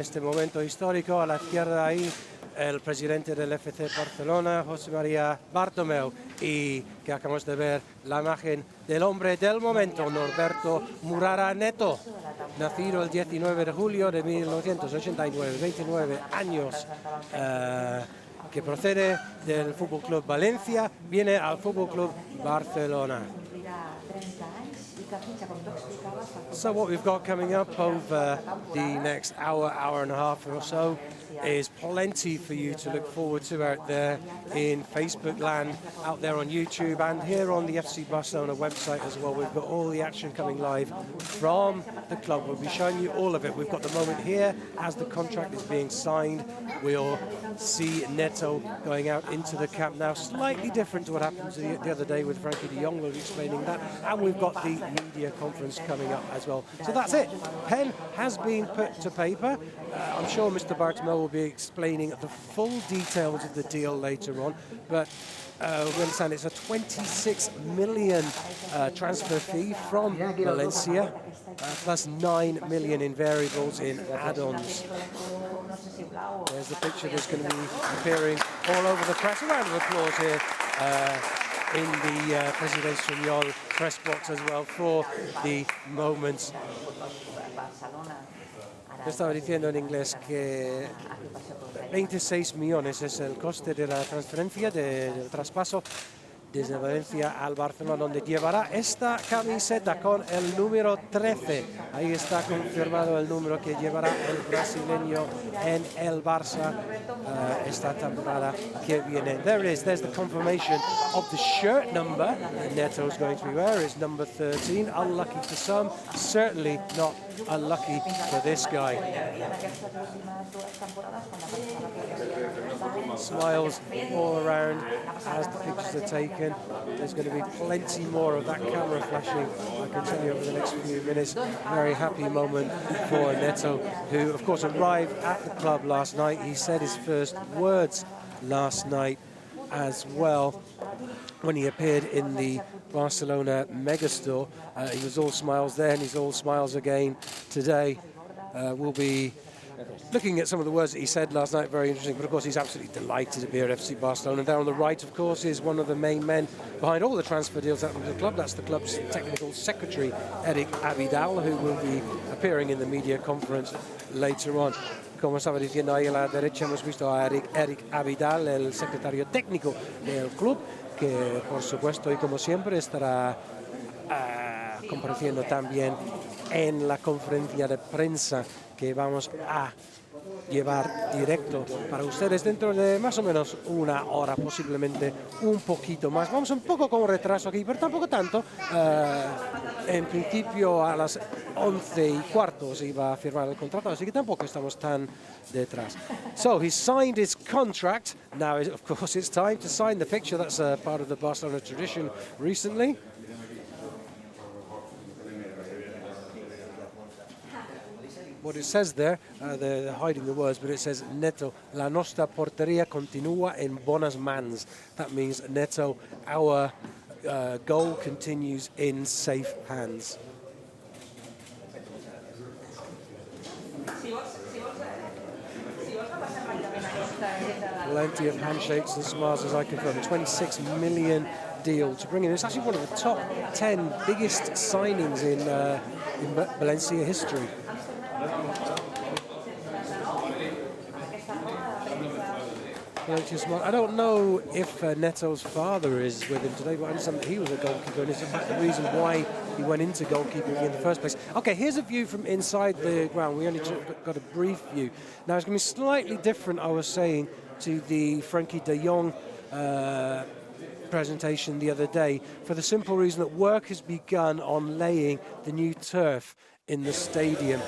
Este momento histórico, a la izquierda ahí, el presidente del FC Barcelona, José María Bartomeu, y que acabamos de ver la imagen del hombre del momento, Norberto Murara Neto, nacido el 19 de julio de 1989, 29 años, que procede del Fútbol Club Valencia, viene al Fútbol Club Barcelona. So what we've got coming up over the next hour, hour and a half or so is plenty for you to look forward to out there in Facebook land, out there on YouTube and here on the FC Barcelona website as well. We've got all the action coming live from the club. We'll be showing you all of it. We've got the moment here as the contract is being signed. We'll see Neto going out into the Camp Nou. Slightly different to what happened the other day with Frankie de Jong. We'll be explaining that. And we've got the media conference coming up as well. So that's it. Pen has been put to paper. I'm sure Mr. Bartomeu will be explaining the full details of the deal later on. But we understand it's a 26 million transfer fee from Valencia, plus 9 million in variables in add-ons. There's the picture that's going to be appearing all over the press. A round of applause here in the presentación press box as well for the moments. Yo estaba diciendo en inglés que 26 millones es el coste de la transferencia, del traspaso desde Valencia al Barcelona, donde llevará esta camiseta con el número 13. Ahí está confirmado el número que llevará el brasileño en el Barça esta temporada que viene. There it is. There's the confirmation of the shirt number that Neto is going to be wearing. It's number 13. Unlucky for some, certainly not unlucky for this guy. Smiles all around as the pictures are taken. There's going to be plenty more of that camera flashing, I can tell you, over the next few minutes. Very happy moment for Neto, who of course arrived at the club last night. He said his first words last night as well when he appeared in the Barcelona megastore. He was all smiles then, he's all smiles again today. We'll be looking at some of the words that he said last night, very interesting, but of course he's absolutely delighted to be at FC Barcelona. And there on the right, of course, is one of the main men behind all the transfer deals at the club. That's the club's technical secretary, Eric Abidal, who will be appearing in the media conference later on. Como estaba diciendo ahí a la derecha, hemos visto a Eric Abidal, el secretario técnico del club, que por supuesto y como siempre estará compareciendo también en la conferencia de prensa que vamos a llevar directo para ustedes dentro de más o menos una hora, posiblemente un poquito más. Vamos un poco con retraso aquí, pero tampoco tanto. En principio a las 11:15 se iba a firmar el contrato, así que tampoco estamos tan detrás. So he signed his contract. Now, of course, it's time to sign the picture. That's part of the Barcelona tradition recently. What it says there, they're hiding the words, but it says Neto, la nostra porteria continua en bonas mans. That means Neto, our goal continues in safe hands. Plenty of handshakes and smiles as I confirm. 26 million deal to bring in. It's actually one of the top 10 biggest signings in Valencia history. I don't know if Neto's father is with him today, but I understand that he was a goalkeeper, and it's in fact the reason why he went into goalkeeping in the first place. Okay, here's a view from inside the ground. We only got a brief view. Now, it's going to be slightly different, I was saying, to the Frankie de Jong presentation the other day, for the simple reason that work has begun on laying the new turf in the stadium.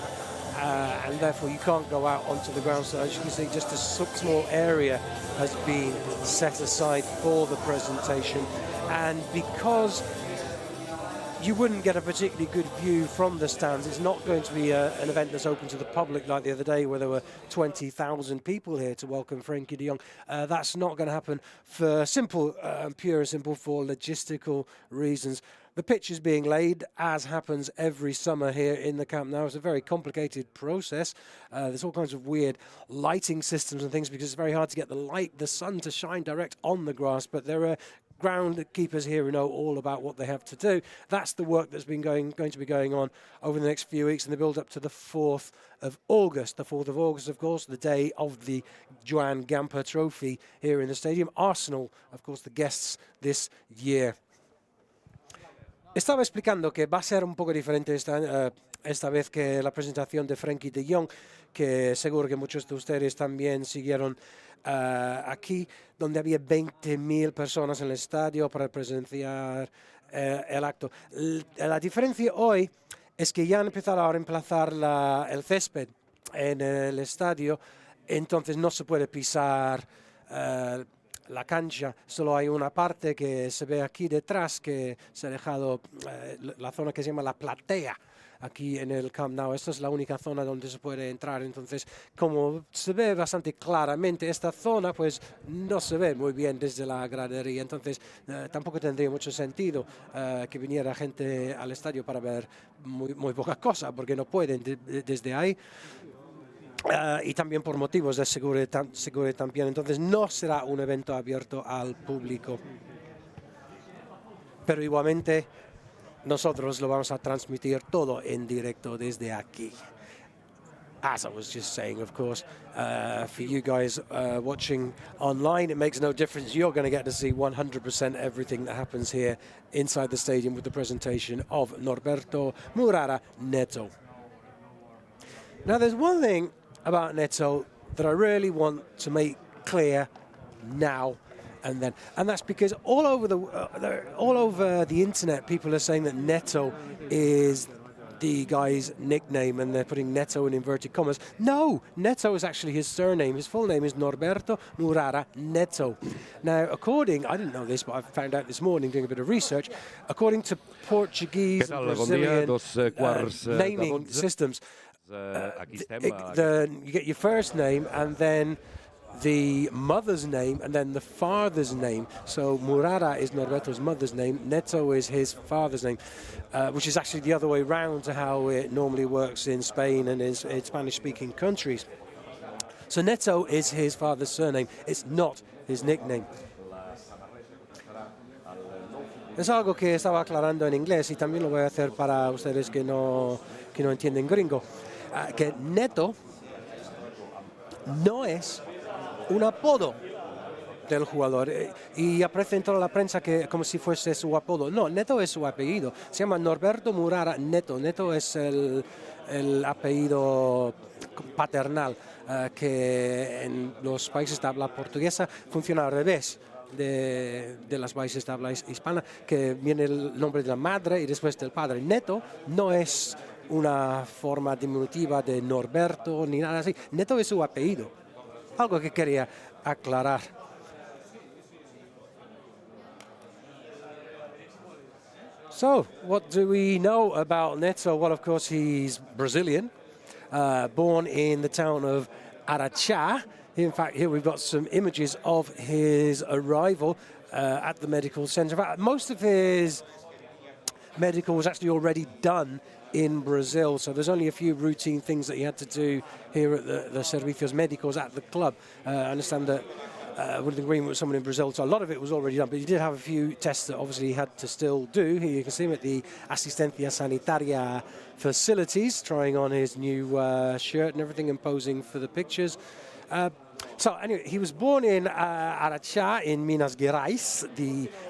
And therefore you can't go out onto the ground. So as you can see, just a small area has been set aside for the presentation. And because you wouldn't get a particularly good view from the stands. It's not going to be an event that's open to the public like the other day where there were 20,000 people here to welcome Frankie de Jong. That's not going to happen for pure and simple for logistical reasons. The pitch is being laid, as happens every summer here in the Camp Nou. It's a very complicated process. There's all kinds of weird lighting systems and things because it's very hard to get the sun to shine direct on the grass, but there are groundkeepers here who know all about what they have to do. That's the work that's been going to be going on over the next few weeks in the build up to the 4th of August. The 4th of August, of course, the day of the Joan Gamper Trophy here in the stadium. Arsenal, of course, the guests this year. Estaba explicando que va a ser un poco diferente esta vez que la presentación de Frankie de Jong, que seguro que muchos de ustedes también siguieron aquí, donde había 20.000 personas en el estadio para presenciar el acto. La diferencia hoy es que ya han empezado a reemplazar el césped en el estadio, entonces no se puede pisar la cancha, solo hay una parte que se ve aquí detrás que se ha dejado la zona que se llama la platea aquí en el Camp Nou. Esta es la única zona donde se puede entrar, entonces como se ve bastante claramente esta zona, pues no se ve muy bien desde la gradería, entonces tampoco tendría mucho sentido que viniera gente al estadio para ver muy poca cosa, porque no pueden desde ahí. Y también por motivos de seguridad también. Entonces no será un evento abierto al público. Pero igualmente nosotros lo vamos a transmitir todo en directo desde aquí. As I was just saying, of course, for you guys watching online, it makes no difference. You're going to get to see 100% everything that happens here inside the stadium with the presentation of Norberto Murara Neto. Now, there's one thing about Neto that I really want to make clear now and then, and that's because all over the internet people are saying that Neto is the guy's nickname and they're putting Neto in inverted commas. No, Neto is actually his surname. His full name is Norberto Murara Neto. Now, I didn't know this, but I found out this morning doing a bit of research, according to Portuguese and Brazilian naming systems, you get your first name and then the mother's name and then the father's name. So Murara is Norberto's mother's name, Neto is his father's name, which is actually the other way round to how it normally works in Spain and in Spanish-speaking countries. So Neto is his father's surname, it's not his nickname. Es algo que estaba aclarando en inglés y también lo voy a hacer para ustedes que no entienden gringo. Que Neto no es un apodo del jugador y aparece en toda la prensa que como si fuese su apodo. No, Neto es su apellido. Se llama Norberto Murara Neto. Neto es el apellido paternal que en los países de habla portuguesa funciona al revés de los países de habla hispana, que viene el nombre de la madre y después del padre. Neto no es una forma diminutiva de Norberto ni nada así. Neto es su apellido. Algo que quería aclarar. So, what do we know about Neto? Well, of course, he's Brazilian, born in the town of Araxá. In fact, here we've got some images of his arrival at the medical center. In fact, most of his medical was actually already done in Brazil, so there's only a few routine things that he had to do here at the servicios médicos at the club. I understand that with an agreement with someone in Brazil, so a lot of it was already done, but he did have a few tests that obviously he had to still do. Here you can see him at the Asistencia Sanitaria facilities, trying on his new shirt and everything and posing for the pictures. So anyway, he was born in Araxá in Minas Gerais,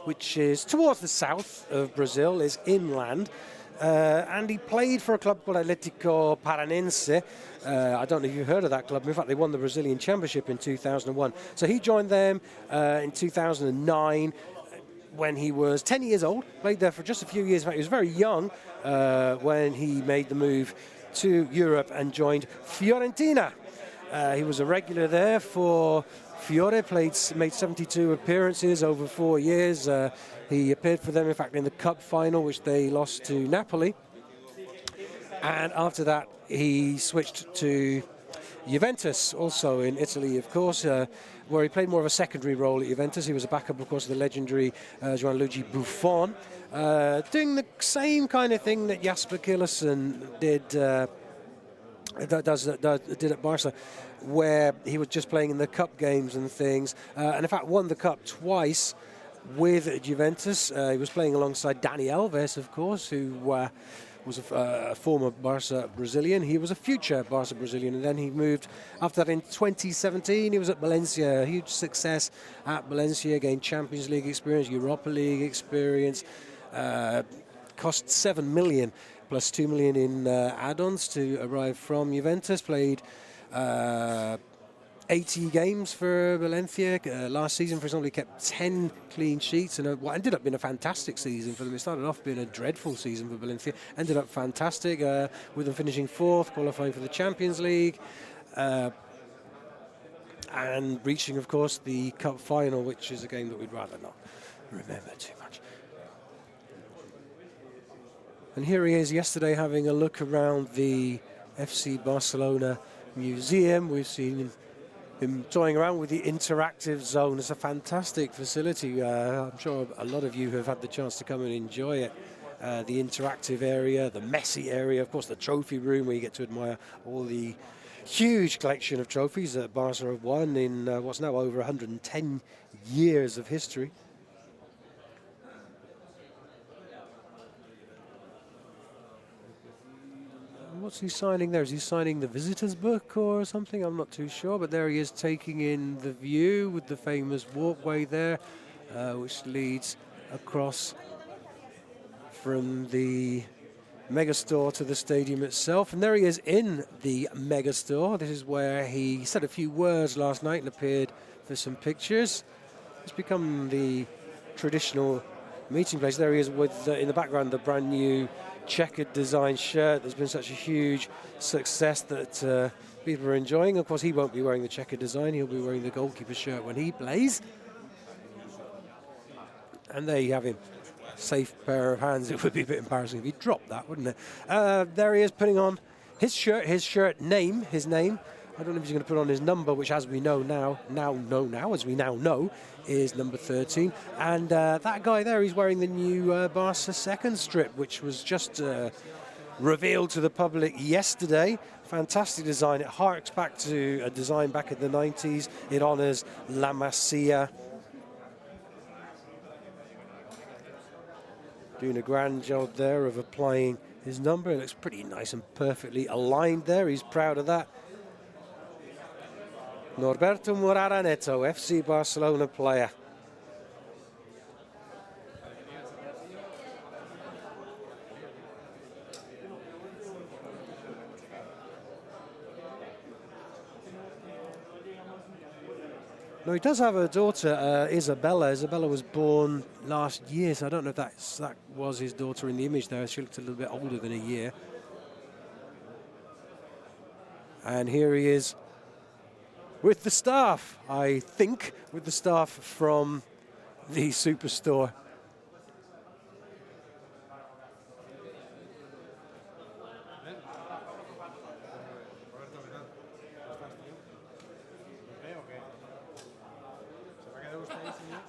which is towards the south of Brazil, is inland. And he played for a club called Atlético Paranense. I don't know if you've heard of that club. In fact, they won the Brazilian Championship in 2001. So he joined them in 2009 when he was 10 years old. Played there for just a few years. In fact, he was very young when he made the move to Europe and joined Fiorentina. He was a regular there for Fiore, made 72 appearances over 4 years. He appeared for them, in fact, in the cup final, which they lost to Napoli. And after that, he switched to Juventus, also in Italy, of course, where he played more of a secondary role at Juventus. He was a backup, of course, of the legendary Gianluigi Buffon, doing the same kind of thing that Jasper Cillessen did did at Barça, where he was just playing in the cup games and things, and in fact won the cup twice with Juventus. He was playing alongside Dani Alves, of course, who was a former Barça Brazilian. He was a future Barça Brazilian, and then he moved after that in 2017. He was at Valencia, a huge success at Valencia, gained Champions League experience, Europa League experience, cost 7 million plus 2 million in add-ons to arrive from Juventus. Played 80 games for Valencia. Last season, for example, he kept 10 clean sheets, and what ended up being a fantastic season for them. It started off being a dreadful season for Valencia, ended up fantastic, with them finishing 4th, qualifying for the Champions League, and reaching, of course, the cup final, which is a game that we'd rather not remember too much. And here he is yesterday having a look around the FC Barcelona museum. We've seen him toying around with the interactive zone. It's a fantastic facility. I'm sure a lot of you have had the chance to come and enjoy it. The interactive area, the messy area, of course, the trophy room where you get to admire all the huge collection of trophies that Barca have won in what's now over 110 years of history. What's he signing there? Is he signing the visitor's book or something? I'm not too sure, but there he is taking in the view with the famous walkway there, which leads across from the megastore to the stadium itself. And there he is in the megastore. This is where he said a few words last night and appeared for some pictures. It's become the traditional meeting place. There he is with, in the background, the brand new checkered design shirt. There's been such a huge success that people are enjoying. Of course, he won't be wearing the checkered design. He'll be wearing the goalkeeper shirt when he plays. And there you have him. Safe pair of hands. It would be a bit embarrassing if he dropped that, wouldn't it? There he is putting on his shirt name, his name. I don't know if he's going to put on his number, which, as we know now, as we now know, is number 13. And that guy there, he's wearing the new Barca second strip, which was just revealed to the public yesterday. Fantastic design. It harks back to a design back in the 90s. It honors La Masia. Doing a grand job there of applying his number. It looks pretty nice and perfectly aligned there. He's proud of that. Norberto Morara Neto, FC Barcelona player. No, he does have a daughter, Isabella. Isabella was born last year, so I don't know if that was his daughter in the image there. She looked a little bit older than a year. And here he is with the staff, I think, with the staff from the Superstore.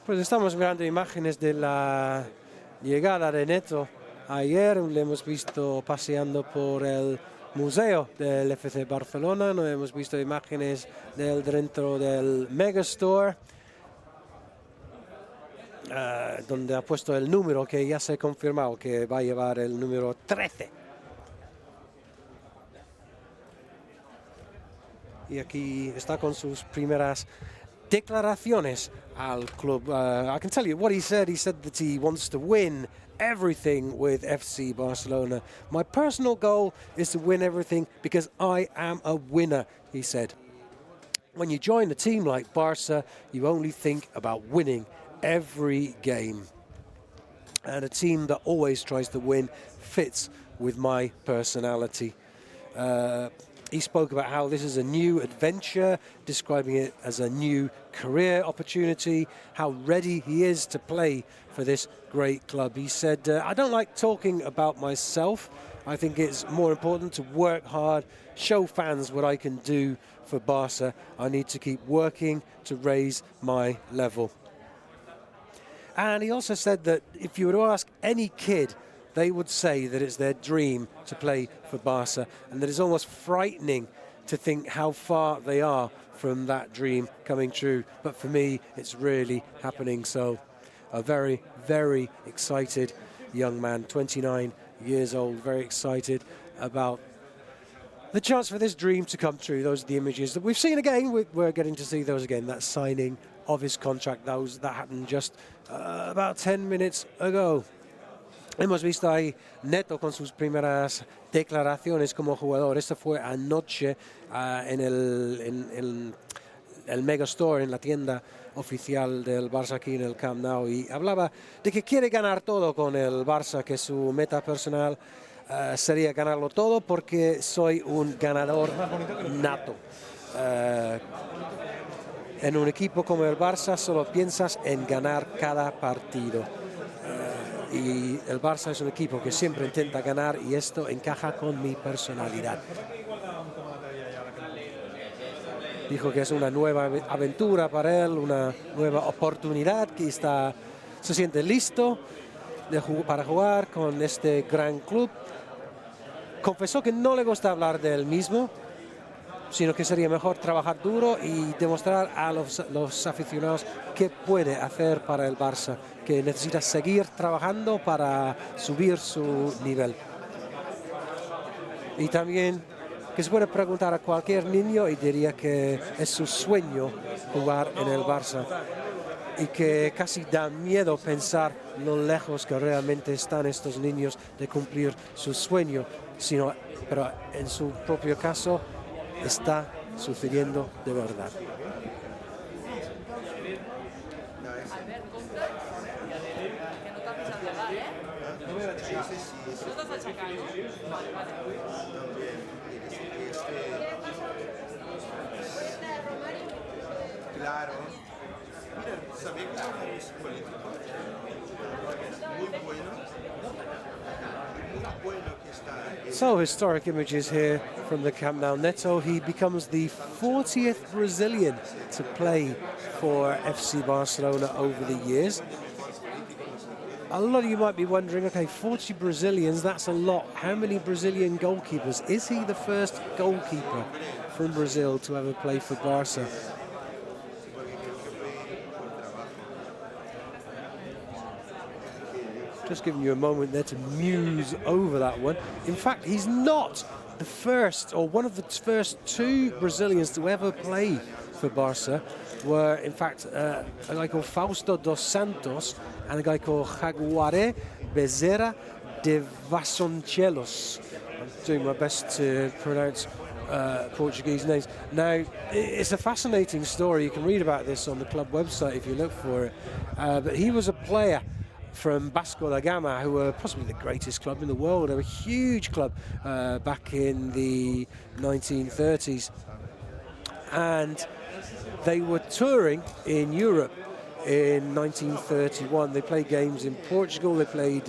Pues estamos mirando imágenes de la llegada de Neto. Ayer le hemos visto paseando por el museo del FC Barcelona, no hemos visto imágenes dentro del Megastore, donde ha puesto el número que ya se ha confirmado que va a llevar el número 13. Y aquí está con sus primeras declaraciones al club. I can tell you what he said. He said that he wants to win everything with FC Barcelona. My personal goal is to win everything because I am a winner, he said. When you join a team like Barca, you only think about winning every game. And a team that always tries to win fits with my personality. He spoke about how this is a new adventure, describing it as a new career opportunity, how ready he is to play for this great club. He said, I don't like talking about myself. I think it's more important to work hard, show fans what I can do for Barça. I need to keep working to raise my level. And he also said that if you were to ask any kid, they would say that it's their dream to play for Barça, and that it's almost frightening to think how far they are from that dream coming true. But for me, it's really happening. So a very, very excited young man, 29 years old, very excited about the chance for this dream to come true. Those are the images that we've seen again. We're getting to see those again, that signing of his contract. That happened just about 10 minutes ago. Hemos visto ahí Neto con sus primeras declaraciones como jugador. Esto fue anoche en el Megastore, en la tienda oficial del Barça aquí en el Camp Nou, y hablaba de que quiere ganar todo con el Barça, que su meta personal sería ganarlo todo porque soy un ganador nato. En un equipo como el Barça solo piensas en ganar cada partido. Y el Barça es un equipo que siempre intenta ganar y esto encaja con mi personalidad. Dijo que es una nueva aventura para él, una nueva oportunidad, que se siente listo para jugar con este gran club. Confesó que no le gusta hablar de él mismo, sino que sería mejor trabajar duro y demostrar a los aficionados qué puede hacer para el Barça, que necesita seguir trabajando para subir su nivel. Y también que se puede preguntar a cualquier niño y diría que es su sueño jugar en el Barça, y que casi da miedo pensar lo lejos que realmente están estos niños de cumplir su sueño, pero en su propio caso está sucediendo de verdad. Claro. Mira, sabía que es político. Muy bueno. Muy bueno que está. So, historic images here from the Camp Nou. Neto, he becomes the 40th Brazilian to play for FC Barcelona over the years. A lot of you might be wondering, okay, 40 Brazilians, that's a lot. How many Brazilian goalkeepers? Is he the first goalkeeper from Brazil to ever play for Barça? Just giving you a moment there to muse over that one. In fact, he's not the first, or one of the first two Brazilians to ever play for Barça. Were, in fact, a guy called Fausto dos Santos and a guy called Jaguare Bezerra de Vasconcelos. I'm doing my best to pronounce Portuguese names. Now, it's a fascinating story. You can read about this on the club website if you look for it. But he was a player from Vasco da Gama, who were possibly the greatest club in the world. They were a huge club back in the 1930s. And they were touring in Europe in 1931. They played games in Portugal, they played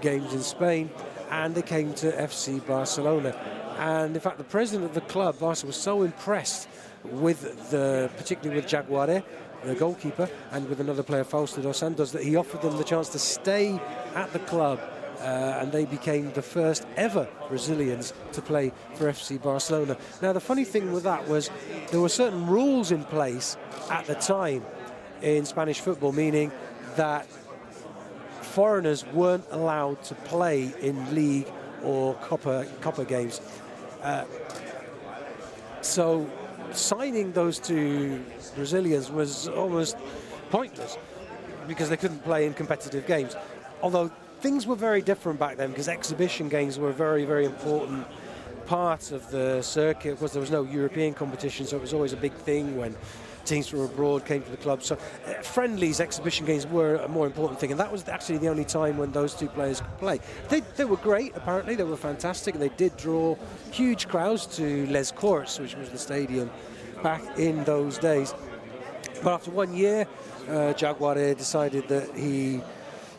games in Spain, and they came to FC Barcelona. And in fact, the president of the club, Barça, was so impressed with particularly with Jaguare, the goalkeeper, and with another player, Fausto dos Santos, that he offered them the chance to stay at the club. And they became the first ever Brazilians to play for FC Barcelona. Now, the funny thing with that was there were certain rules in place at the time in Spanish football, meaning that foreigners weren't allowed to play in league or Copa games. So signing those two Brazilians was almost pointless because they couldn't play in competitive games. Although things were very different back then, because exhibition games were a very, very important part of the circuit because there was no European competition, so it was always a big thing when teams from abroad came to the club. So friendlies, exhibition games were a more important thing, and that was actually the only time when those two players could play. They were great, apparently. They were fantastic, and they did draw huge crowds to Les Courts, which was the stadium back in those days. But after 1 year, Jaguare decided that he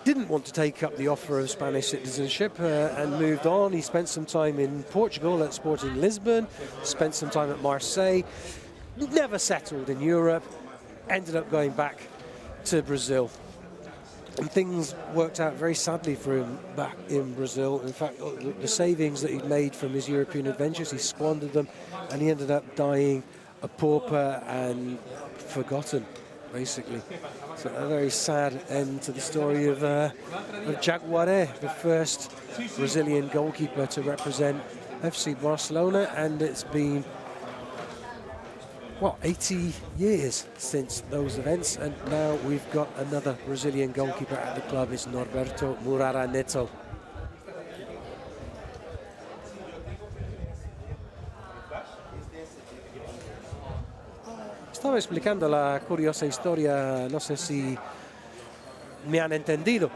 didn't want to take up the offer of Spanish citizenship and moved on. He spent some time in Portugal at Sporting Lisbon, spent some time at Marseille, never settled in Europe, ended up going back to Brazil. And things worked out very sadly for him back in Brazil. In fact, the savings that he'd made from his European adventures, he squandered them, and he ended up dying a pauper and forgotten, basically. So a very sad end to the story of Jaguare, the first Brazilian goalkeeper to represent FC Barcelona, and it's been 80 years since those events, and now we've got another Brazilian goalkeeper at the club. It's Norberto Murara Neto. Estaba explicando la curiosa historia, no sé si me han entendido,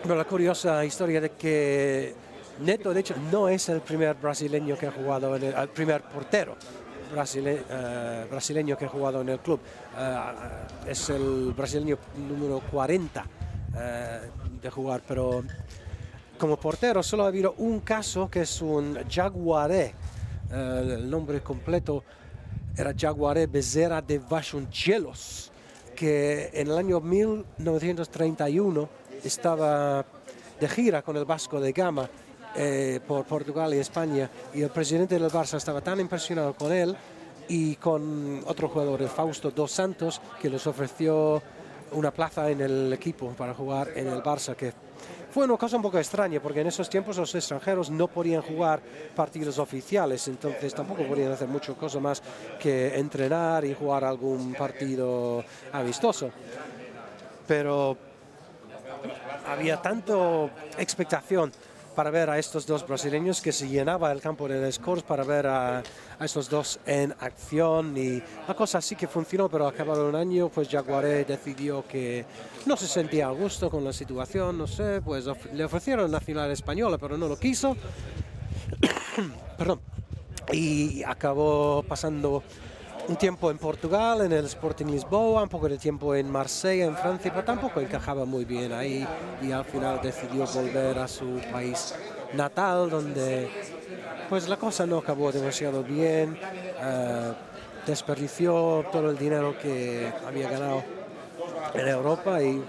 pero la curiosa historia de que Neto, de hecho, no es el primer brasileño que ha jugado en el primer portero brasileño que ha jugado en el club. Es el brasileño número 40 de jugar, pero como portero solo ha habido un caso, que es un Jaguare. El nombre completo era Jaguare Bezerra de Vasconcelos, que en el año 1931 estaba de gira con el Vasco de Gama por Portugal y España, y el presidente del Barça estaba tan impresionado con él y con otro jugador, el Fausto dos Santos, que les ofreció una plaza en el equipo para jugar en el Barça, que fue una cosa un poco extraña, porque en esos tiempos los extranjeros no podían jugar partidos oficiales, entonces tampoco podían hacer mucho cosa más que entrenar y jugar algún partido amistoso. Pero había tanto expectación para ver a estos dos brasileños que se llenaba el campo de Les Corts para ver a estos dos en acción, y la cosa sí que funcionó, pero acabado un año, pues Jaguare decidió que no se sentía a gusto con la situación, no sé, pues le ofrecieron nacional española, pero no lo quiso. Perdón. Y acabó pasando un tiempo en Portugal, en el Sporting Lisboa, un poco de tiempo en Marsella, en Francia, pero tampoco encajaba muy bien ahí, y al final decidió volver a su país natal, donde pues la cosa no acabó demasiado bien. Desperdició todo el dinero que había ganado en Europa y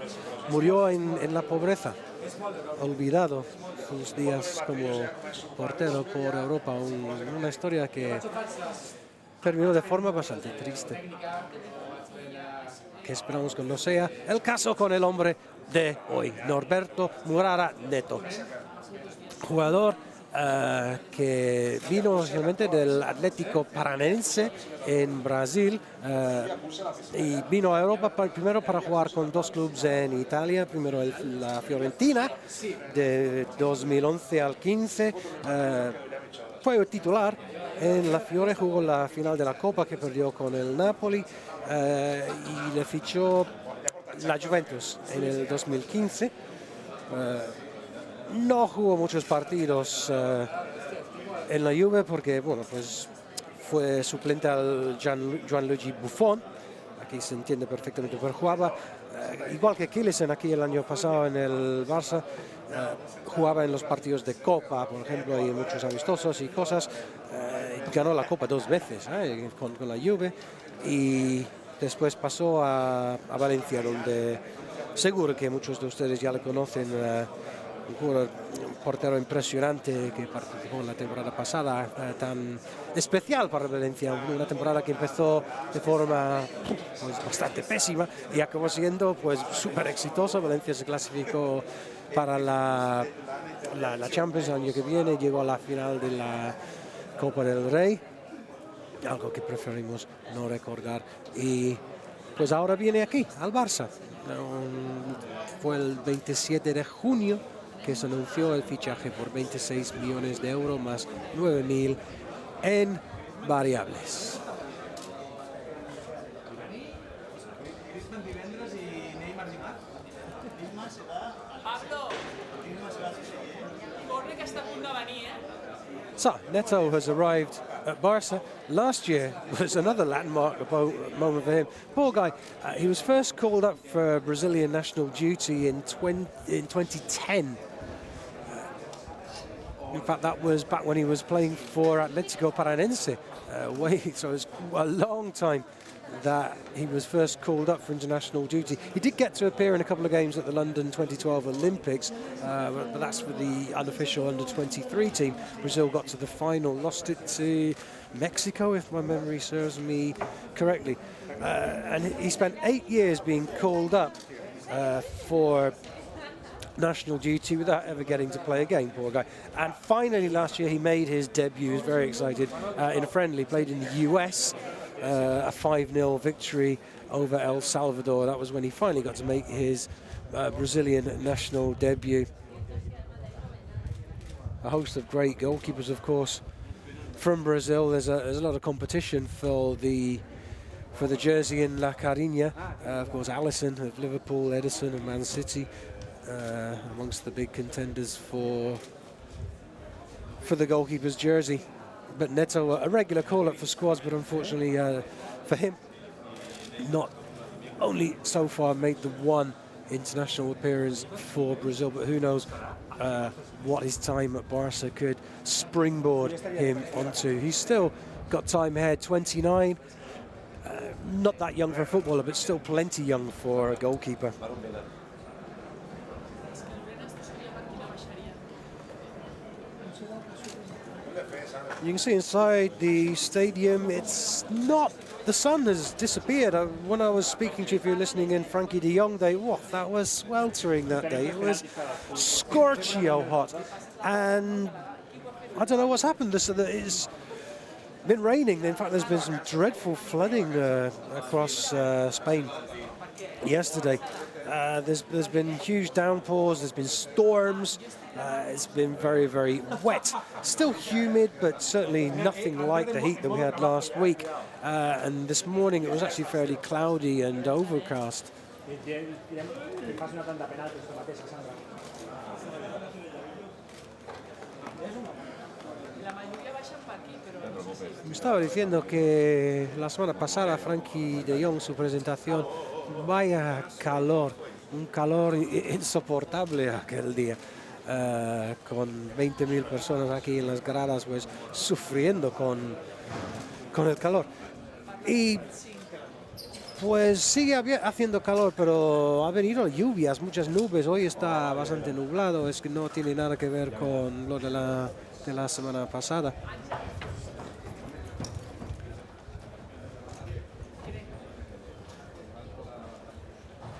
murió en la pobreza, olvidado sus días como portero por Europa. Una historia que terminó de forma bastante triste, que esperamos que no sea el caso con el hombre de hoy, Norberto Murara Neto, jugador que vino originalmente del Atlético Paranense en Brasil, y vino a Europa primero para jugar con dos clubes en Italia, primero la Fiorentina de 2011 al 15, fue titular en la Fiore, jugó la final de la Copa que perdió con el Napoli, y le fichó la Juventus en el 2015. No jugó muchos partidos en la Juve porque, bueno, pues fue suplente al Gianluigi Buffon. Aquí se entiende perfectamente, pero jugaba igual que Kilesen aquí el año pasado en el Barça. Jugaba en los partidos de Copa, por ejemplo, y en muchos amistosos y cosas. Ganó la Copa 2 veces con la Juve, y después pasó a Valencia, donde seguro que muchos de ustedes ya le conocen. Un portero impresionante que participó en la temporada pasada, tan especial para Valencia, una temporada que empezó de forma pues bastante pésima y acabó siendo pues súper exitosa. Valencia se clasificó para la Champions el año que viene, llegó a la final de la Copa del Rey, algo que preferimos no recordar, y pues ahora viene aquí al Barça. Fue el 27 de junio que se anunció el fichaje por 26 millones de euros más 9.000 en variables. So, Neto has arrived at Barça. Last year was another landmark moment for him. Poor guy, he was first called up for Brazilian national duty in 2010. In fact, that was back when he was playing for Atlético Paranense. So it was a long time that he was first called up for international duty. He did get to appear in a couple of games at the London 2012 Olympics, but that's for the unofficial under-23 team. Brazil got to the final, lost it to Mexico, if my memory serves me correctly. And he spent 8 years being called up for national duty without ever getting to play a game, poor guy. And finally last year he made his debut. He was very excited in a friendly, played in the US, a 5-0 victory over El Salvador. That was when he finally got to make his Brazilian national debut. A host of great goalkeepers, of course, from Brazil. There's a lot of competition for the jersey in La Carinha. Of course, Alisson of Liverpool, Ederson of Man City, amongst the big contenders for the goalkeeper's jersey. But Neto, a regular call-up for squads, but unfortunately for him, not only so far made the one international appearance for Brazil, but who knows what his time at Barça could springboard him onto. He's still got time ahead, 29. Not that young for a footballer, but still plenty young for a goalkeeper. You can see inside the stadium, it's not, the sun has disappeared. When I was speaking to you, if you're listening in Frankie de Jong day, that was sweltering that day. It was scorchio hot. And I don't know what's happened. It's been raining. In fact, there's been some dreadful flooding across Spain yesterday. There's been huge downpours, there's been storms, it's been very, very wet. Still humid, but certainly nothing like the heat that we had last week. And this morning it was actually fairly cloudy and overcast. Me estaba diciendo que la semana pasada Frankie de Jong, su presentación, vaya calor, un calor insoportable aquel día, con 20.000 personas aquí en las gradas, pues sufriendo con el calor. Y pues sigue haciendo calor, pero ha venido lluvias, muchas nubes. Hoy está bastante nublado, es que no tiene nada que ver con lo de la semana pasada.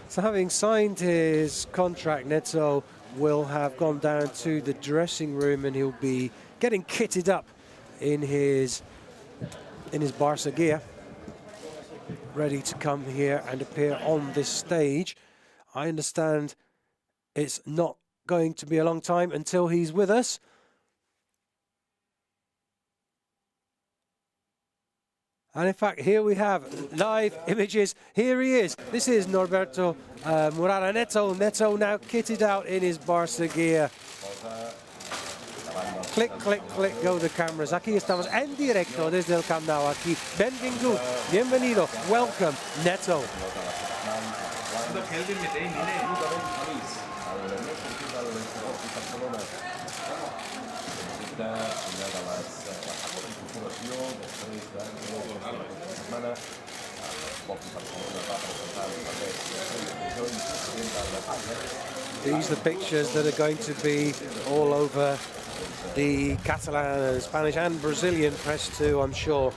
So having signed his contract, Neto will have gone down to the dressing room and he'll be getting kitted up in his Barça gear, ready to come here and appear on this stage. I understand it's not going to be a long time until he's with us. And in fact, here we have live images. Here he is. This is Norberto Morara. Neto now kitted out in his Barça gear. Click, click, click, go the cameras. Aquí estamos en directo desde el Camp Nou. Aquí, bienvenido, welcome, Neto. These are the pictures that are going to be all over the Catalan, Spanish and Brazilian press too, I'm sure.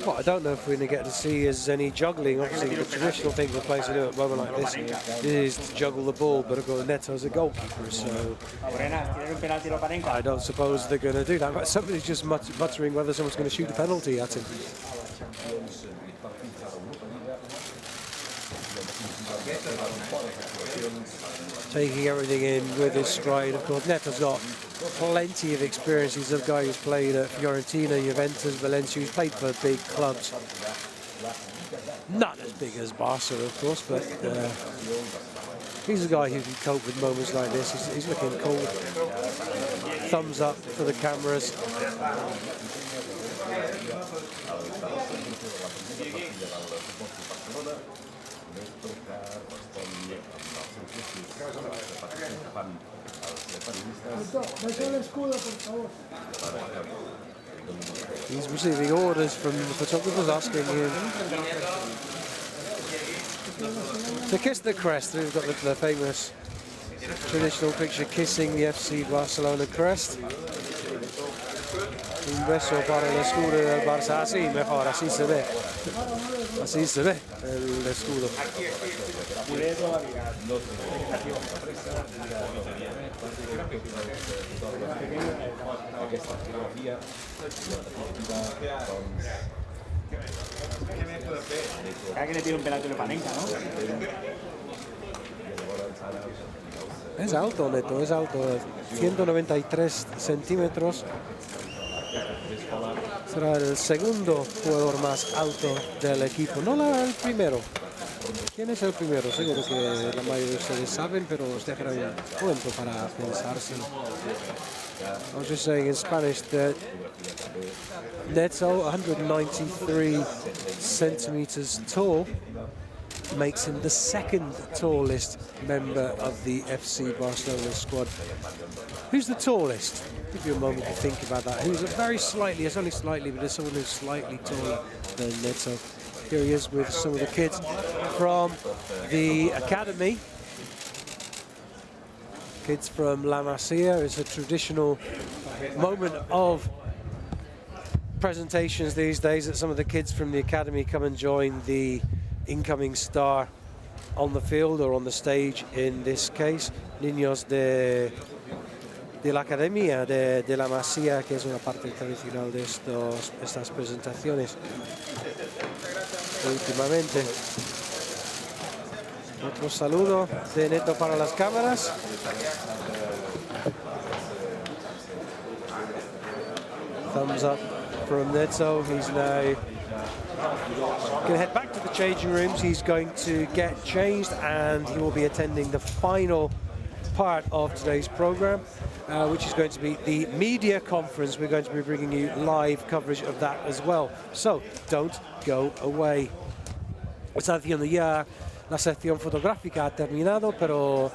What I don't know if we're going to get to see is any juggling. Obviously, the traditional thing the players do at a moment like this is to juggle the ball, but of course Neto's a goalkeeper, so I don't suppose they're going to do that. But somebody's just muttering whether someone's going to shoot a penalty at him. taking everything in with his stride. Of course, Neto's got plenty of experience. He's a guy who's played at Fiorentina, Juventus, Valencia. He's played for big clubs. Not as big as Barça, of course, but he's a guy who can cope with moments like this. He's looking cool. Thumbs up for the cameras. He's receiving orders from the photographers asking him to kiss the crest. We've got the famous traditional picture kissing the FC Barcelona crest. Un beso para el escudo del Barça. Así, mejor, así se ve. Así se ve el escudo. Cada que le tira un pelato de panenca, ¿no? Es alto, Neto, es alto. 193 centímetros. Será el segundo jugador más alto del equipo, no el primero. ¿Quién es el primero? Seguro que la mayoría de ustedes saben, pero os dejaré un momento para pensárselo. I was just saying in Spanish that Neto, 193 centimeters tall, makes him the second tallest member of the FC Barcelona squad. Who's the tallest? Give you a moment to think about that. Who's very slightly, it's only slightly, but there's someone who's slightly taller than Neto. Here he is with some of the kids from the academy. Kids from La Masia. It's a traditional moment of presentations these days that some of the kids from the academy come and join the incoming star on the field or on the stage in this case. Niños de la academia de La Masia, que es una parte tradicional de estas presentaciones últimamente. Otro saludo de Neto para las cámaras. Thumbs up from Neto. He's now going to head back to the changing rooms. He's going to get changed and he will be attending the final part of today's program, which is going to be the media conference. We're going to be bringing you live coverage of that as well. So don't go away. Está diciendo ya la sección fotográfica ha terminado, pero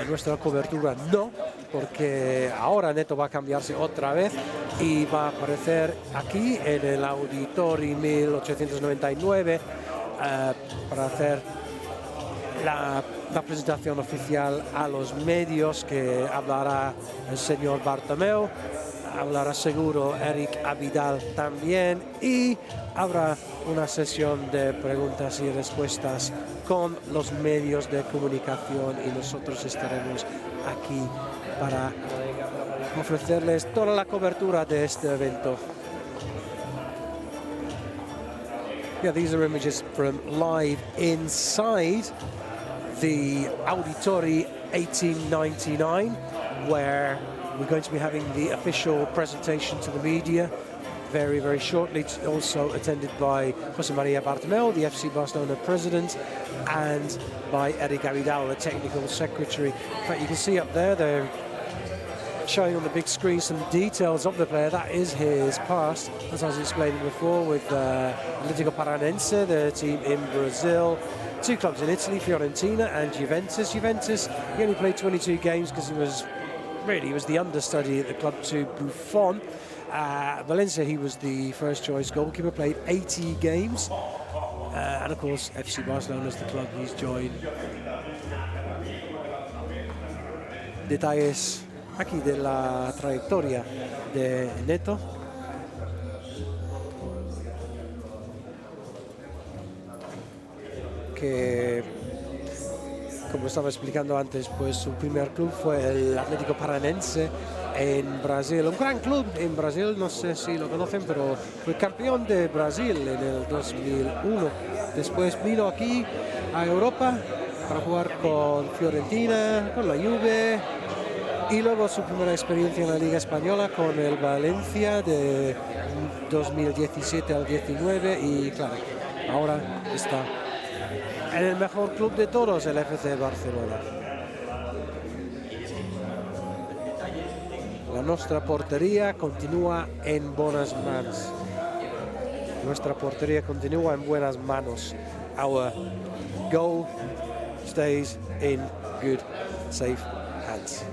nuestra cobertura no, porque ahora Neto va a cambiarse otra vez y va a aparecer aquí en el Auditori 1899 para hacer la presentación oficial a los medios, que hablará el señor Bartomeu, hablará seguro Eric Abidal también, y habrá una sesión de preguntas y respuestas con los medios de comunicación y nosotros estaremos aquí para ofrecerles toda la cobertura de este evento. Yeah, these are images from live inside the Auditori 1899, where we're going to be having the official presentation to the media very, very shortly, also attended by José María Bartomeu, the FC Barcelona president, and by Eric Abidal, the technical secretary. In fact, you can see up there, they're showing on the big screen some details of the player. That is his past, as I was explaining before, with Atlético Paranense, the team in Brazil, two clubs in Italy, Fiorentina and Juventus. Juventus, he only played 22 games because he was the understudy at the club to Buffon. Valencia, he was the first choice goalkeeper, played 80 games. And of course, FC Barcelona is the club he's joined. Detalles aquí de la trayectoria de Neto. Que, como estaba explicando antes, pues su primer club fue el Atlético Paranense en Brasil, un gran club en Brasil, no sé si lo conocen, pero fue campeón de Brasil en el 2001. Después vino aquí a Europa para jugar con Fiorentina, con la Juve, y luego su primera experiencia en la Liga Española con el Valencia de 2017 al 19, y claro, ahora está en el mejor club de todos, el FC Barcelona. La nostra portería continúa en buenas manos. Nuestra portería continúa en buenas manos. Our goal stays in good, safe hands.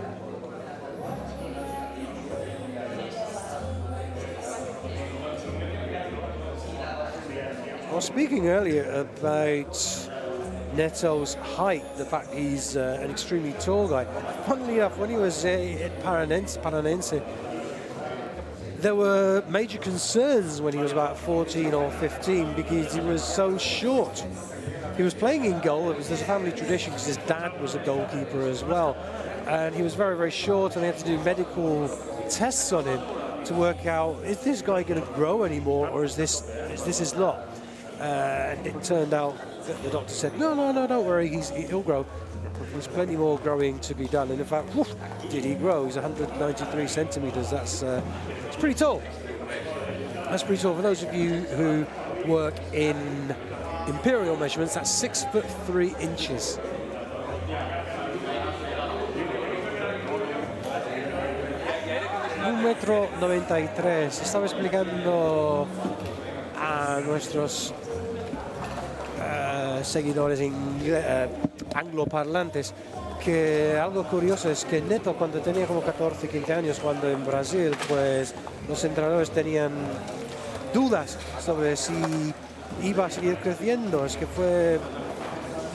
I was speaking earlier about Neto's height, the fact he's an extremely tall guy. Funnily enough, when he was at Paranense, there were major concerns when he was about 14 or 15 because he was so short. He was playing in goal. There's a family tradition because his dad was a goalkeeper as well. And he was very, very short, and they had to do medical tests on him to work out, is this guy going to grow anymore, or is this his lot? And it turned out that the doctor said, no, don't worry, he'll grow. There's plenty more growing to be done. And in fact, woof, did he grow? He's 193 centimeters. That's it's pretty tall. That's pretty tall. For those of you who work in imperial measurements, that's 6'3" inches. Metro 93. Estaba explicando a nuestros seguidores angloparlantes que algo curioso es que Neto, cuando tenía como 14, 15 años, cuando en Brasil, pues los entrenadores tenían dudas sobre si iba a seguir creciendo. Es que fue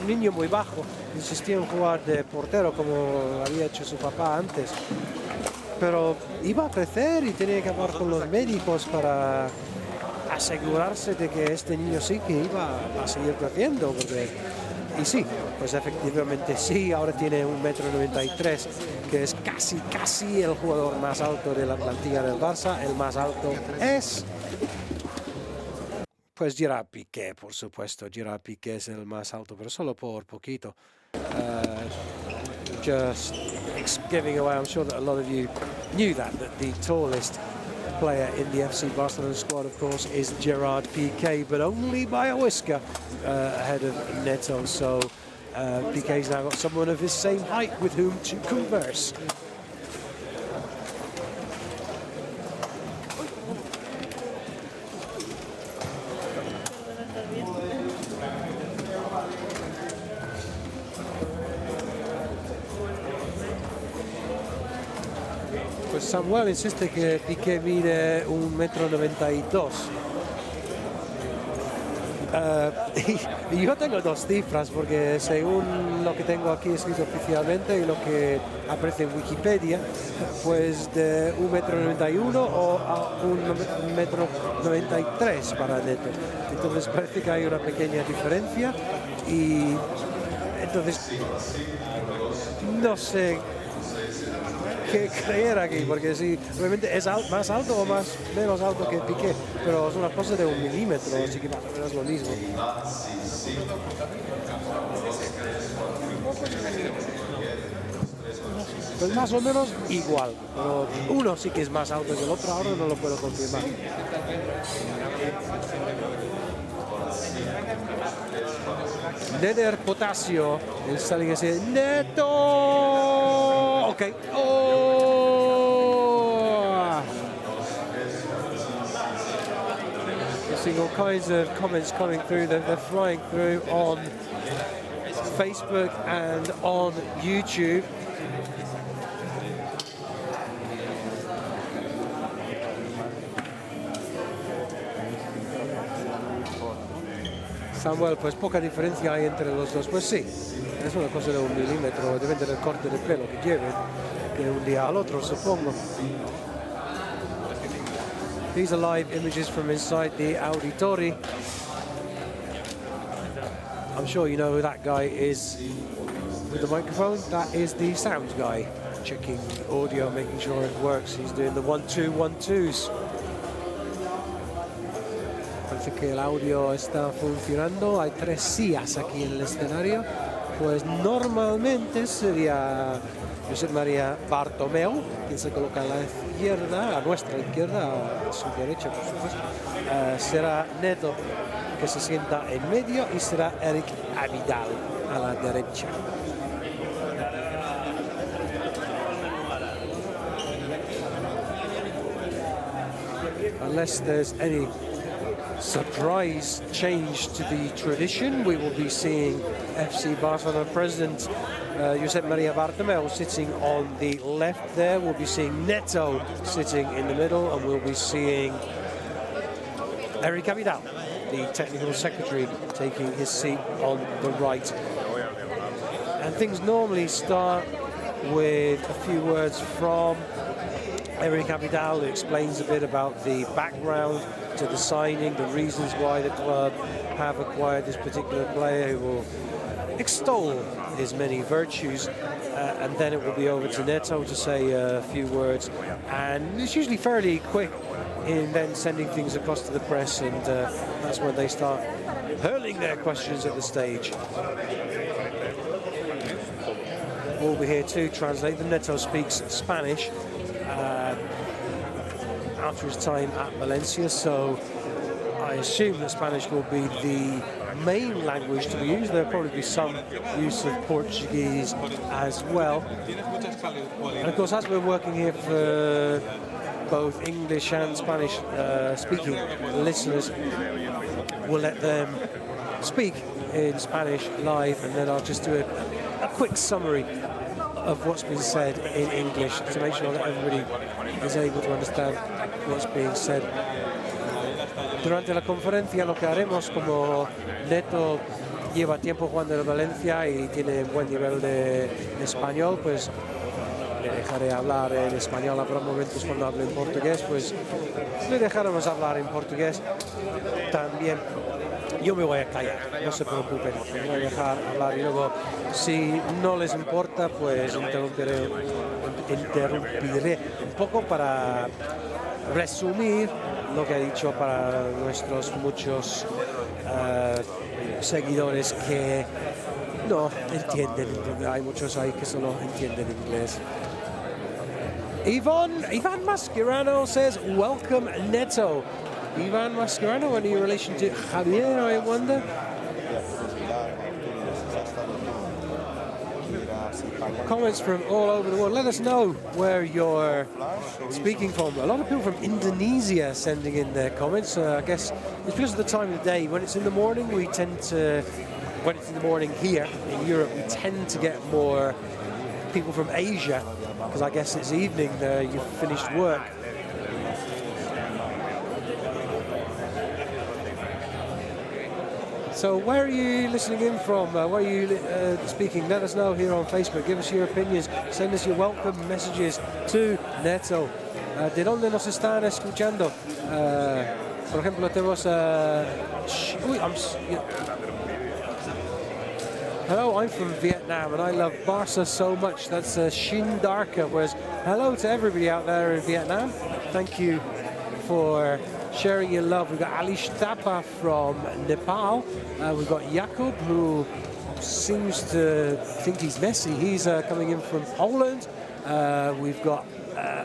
un niño muy bajo, insistía en jugar de portero como había hecho su papá antes, pero iba a crecer y tenía que hablar con los médicos para asegurarse de que este niño sí que iba a seguir creciendo, porque, y sí, pues efectivamente sí, ahora tiene 1,93 m, que es casi el jugador más alto de la plantilla del Barça. El más alto es, pues, Gerard Piqué, por supuesto. Gerard Piqué es el más alto, pero solo por poquito. Just giving away, I'm sure that a lot of you knew that the tallest player in the FC Barcelona squad, of course, is Gerard Piqué, but only by a whisker ahead of Neto. So Piqué's now got someone of his same height with whom to converse. Pues Samuel insiste que Piqué mide 1,92 m. Y yo tengo dos cifras, porque según lo que tengo aquí escrito oficialmente y lo que aparece en Wikipedia, pues de 1,91 m o a 1,93 m para Neto. Entonces parece que hay una pequeña diferencia, y entonces no sé que creer aquí, porque si realmente es más alto o menos alto que Piqué, pero es una cosa de 1 milímetro, así que más o menos lo mismo. Pues más o menos igual, pero uno sí que es más alto que el otro, ahora no lo puedo confirmar. Neder Potasio, el sale que dice Neto. Okay. Oh! You're seeing all kinds of comments coming through. They're flying through on Facebook and on YouTube. Samuel, pues poca diferencia hay entre los dos. Pues sí, es una cosa de 1 milímetro, depende del corte de pelo que lleven, de un día al otro, supongo. These are live images from inside the auditori. I'm sure you know who that guy is with the microphone. That is the sound guy, checking audio, making sure it works. He's doing the 1-2, 1-2s. Parece que el audio está funcionando. Hay 3 sillas aquí en el escenario. pues normalmente sería Josep María Bartomeu, quien se coloca a la izquierda, a nuestra izquierda, a su derecha, por supuesto. Será Neto, que se sienta en medio, y será Eric Abidal a la derecha. Unless there's any surprise change to the tradition, we will be seeing FC Barcelona president Josep María Bartomeu sitting on the left there. We'll be seeing Neto sitting in the middle, and we'll be seeing Eric Abidal, the technical secretary, taking his seat on the right. And things normally start with a few words from Eric Abidal, who explains a bit about the background to the signing, the reasons why the club have acquired this particular player, who will extol his many virtues, and then it will be over to Neto to say a few words, and it's usually fairly quick in then sending things across to the press, and that's when they start hurling their questions at the stage. We'll be here to translate them. Neto speaks Spanish after his time at Valencia, so I assume that Spanish will be the main language to be used. There'll probably be some use of Portuguese as well. And of course, as we're working here for both English and Spanish speaking listeners, we'll let them speak in Spanish live, and then I'll just do a quick summary of what's been said in English to make sure that everybody is able to understand what's being said. Durante la conferencia lo que haremos, como Neto lleva tiempo jugando en Valencia y tiene buen nivel de español, pues le dejaré hablar en español. Habrá momentos cuando hable en portugués, pues le dejaremos hablar en portugués también. Yo me voy a callar, no se preocupen, me voy a dejar hablar, y luego, si no les importa, pues interrumpiré un poco para resumir lo que ha dicho para nuestros muchos seguidores que no entienden. Hay muchos ahí que solo entienden inglés. Ivan Mascherano says, welcome Neto. Ivan Mascherano, any relation to Javier, I wonder? Comments from all over the world. Let us know where you're speaking from. A lot of people from Indonesia sending in their comments. I guess it's because of the time of the day. When it's in the morning, when it's in the morning here in Europe, we tend to get more people from Asia, because I guess it's evening there, you've finished work. So where are you listening in from? Where are you speaking? Let us know here on Facebook. Give us your opinions. Send us your welcome messages to Neto. ¿De dónde nos están escuchando? Por ejemplo, tenemos... Hello, I'm from Vietnam and I love Barça so much. That's Shin Darka. Whereas, hello to everybody out there in Vietnam. Thank you for sharing your love. We've got Alish Thapa from Nepal. We've got Jakub, who seems to think he's Messi. He's coming in from Poland. We've got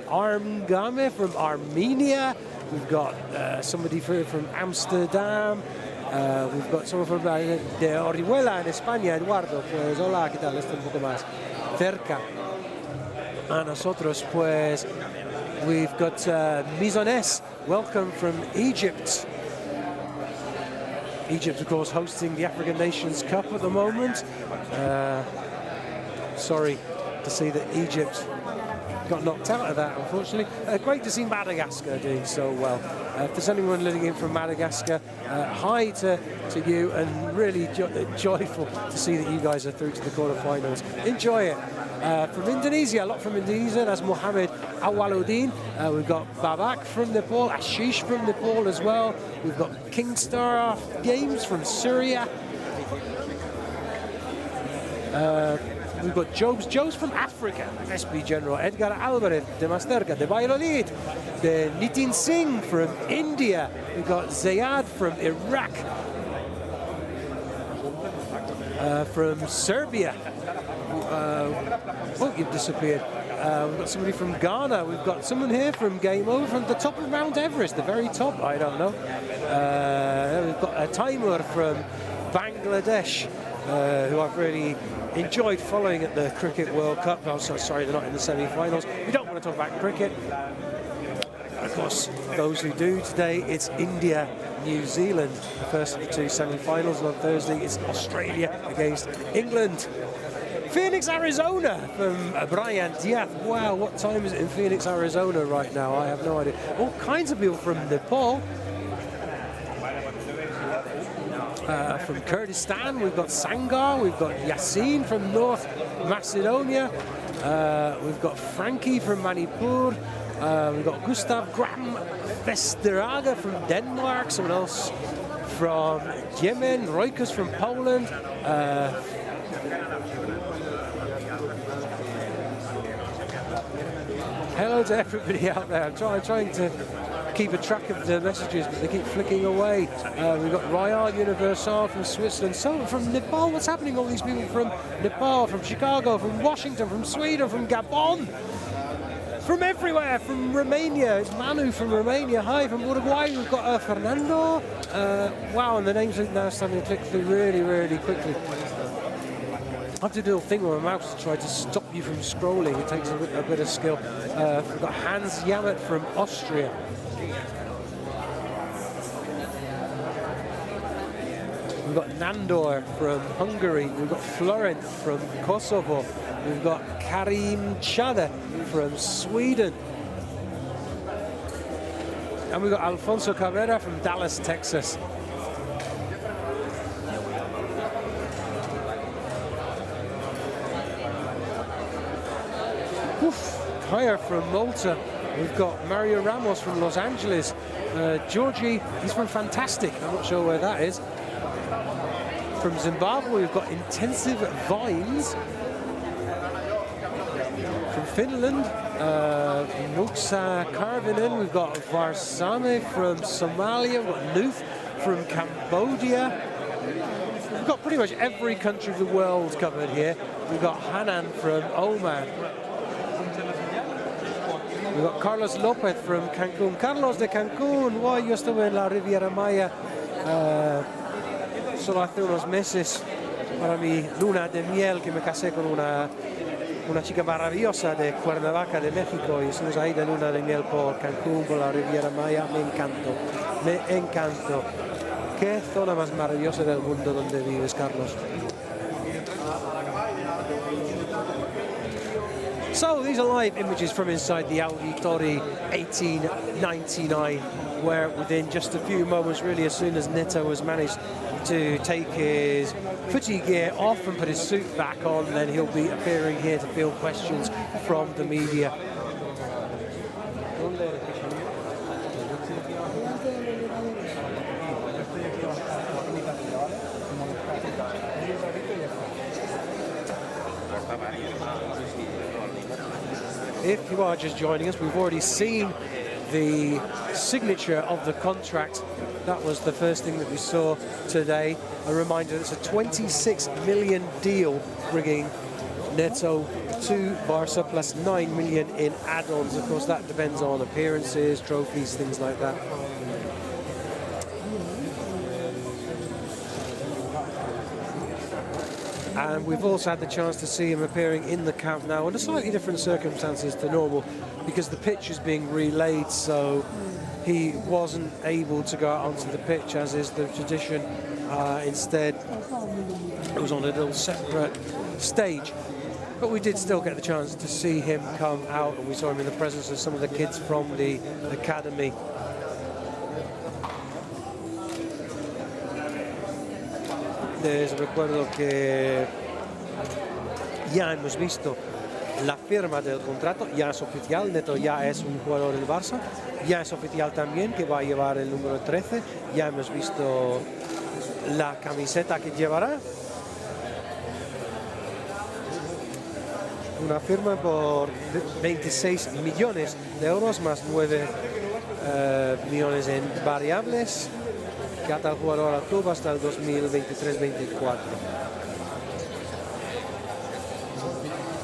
Arm Game from Armenia. We've got somebody from Amsterdam. We've got someone from de Orihuela en España, Eduardo. Pues hola, ¿qué tal? Está un poco más cerca a nosotros. Pues we've got Mizones, welcome from Egypt. Egypt, of course, hosting the African Nations Cup at the moment. Sorry to see that Egypt got knocked out of that, unfortunately. Great to see Madagascar doing so well. If there's anyone living in from Madagascar, hi to you, and really joyful to see that you guys are through to the quarterfinals. Enjoy it. From Indonesia, a lot from Indonesia, that's Mohammed Awaluddin. We've got Babak from Nepal, Ashish from Nepal as well. We've got Kingstar Games from Syria. We've got Joe's from Africa, SB General Edgar Alvarez de Masterca, de Valladolid, de Nitin Singh from India. We've got Zayad from Iraq. from Serbia. Oh, you've disappeared. We've got somebody from Ghana. We've got someone here from Game Over from the top of Mount Everest, the very top. I don't know. We've got a Taimur from Bangladesh, who I've really enjoyed following at the Cricket World Cup. Oh, sorry, they're not in the semi-finals. We don't want to talk about cricket. Of course, those who do today, it's India, New Zealand, the first of the two semi-finals. And on Thursday, it's Australia against England. Phoenix, Arizona from Brian Diaz. Wow, what time is it in Phoenix, Arizona right now? I have no idea. All kinds of people from Nepal. From Kurdistan, we've got Sangar, we've got Yasin from North Macedonia, we've got Frankie from Manipur, we've got Gustav Gram Vesteraga from Denmark, someone else from Yemen, Roikus from Poland. Hello to everybody out there. I'm trying to keep a track of the messages, but they keep flicking away. We've got Royal Universal from Switzerland, so from Nepal. What's happening? All these people from Nepal, from Chicago, from Washington, from Sweden, from Gabon, from everywhere, from Romania. It's Manu from Romania. Hi, from Uruguay. We've got Fernando. Wow, and the names are now starting to click through really, really quickly. I have to do a thing with my mouse to try to stop you from scrolling. It takes a bit of skill. We've got Hans Yamet from Austria. We've got Nandor from Hungary. We've got Florent from Kosovo. We've got Karim Chada from Sweden. And we've got Alfonso Cabrera from Dallas, Texas. Higher from Malta. We've got Mario Ramos from Los Angeles. Georgie, he's from Fantastic. I'm not sure where that is. From Zimbabwe, we've got Intensive Vines. From Finland, Muksa Karvinen. We've got Varsame from Somalia. We've got Nuth from Cambodia. We've got pretty much every country of the world covered here. We've got Hanan from Oman. We've got Carlos Lopez from Cancún. Carlos de Cancún. Wow, yo estuve en la Riviera Maya solo hace unos meses para mi luna de miel, que me casé con una chica maravillosa de Cuernavaca, de México, y estuvimos ahí de luna de miel por Cancún, por la Riviera Maya. Me encantó, me encantó. Qué zona más maravillosa del mundo donde vives, Carlos. So these are live images from inside the Auditori 1899, where within just a few moments, really as soon as Neto has managed to take his footy gear off and put his suit back on, then he'll be appearing here to field questions from the media. If you are just joining us, we've already seen the signature of the contract. That was the first thing that we saw today. A reminder, it's a 26 million deal bringing Neto to Barça, plus 9 million in add-ons. Of course, that depends on appearances, trophies, things like that. And we've also had the chance to see him appearing in the Camp Nou under slightly different circumstances to normal, because the pitch is being relayed, so he wasn't able to go out onto the pitch as is the tradition. Instead, it was on a little separate stage. But we did still get the chance to see him come out, and we saw him in the presence of some of the kids from the academy. Les recuerdo que ya hemos visto la firma del contrato, ya es oficial, Neto ya es un jugador del Barça, ya es oficial también que va a llevar el número 13, ya hemos visto la camiseta que llevará. Una firma por 26 millones de euros más 9 millones en variables. que ata al jugador al club hasta el 2023-24.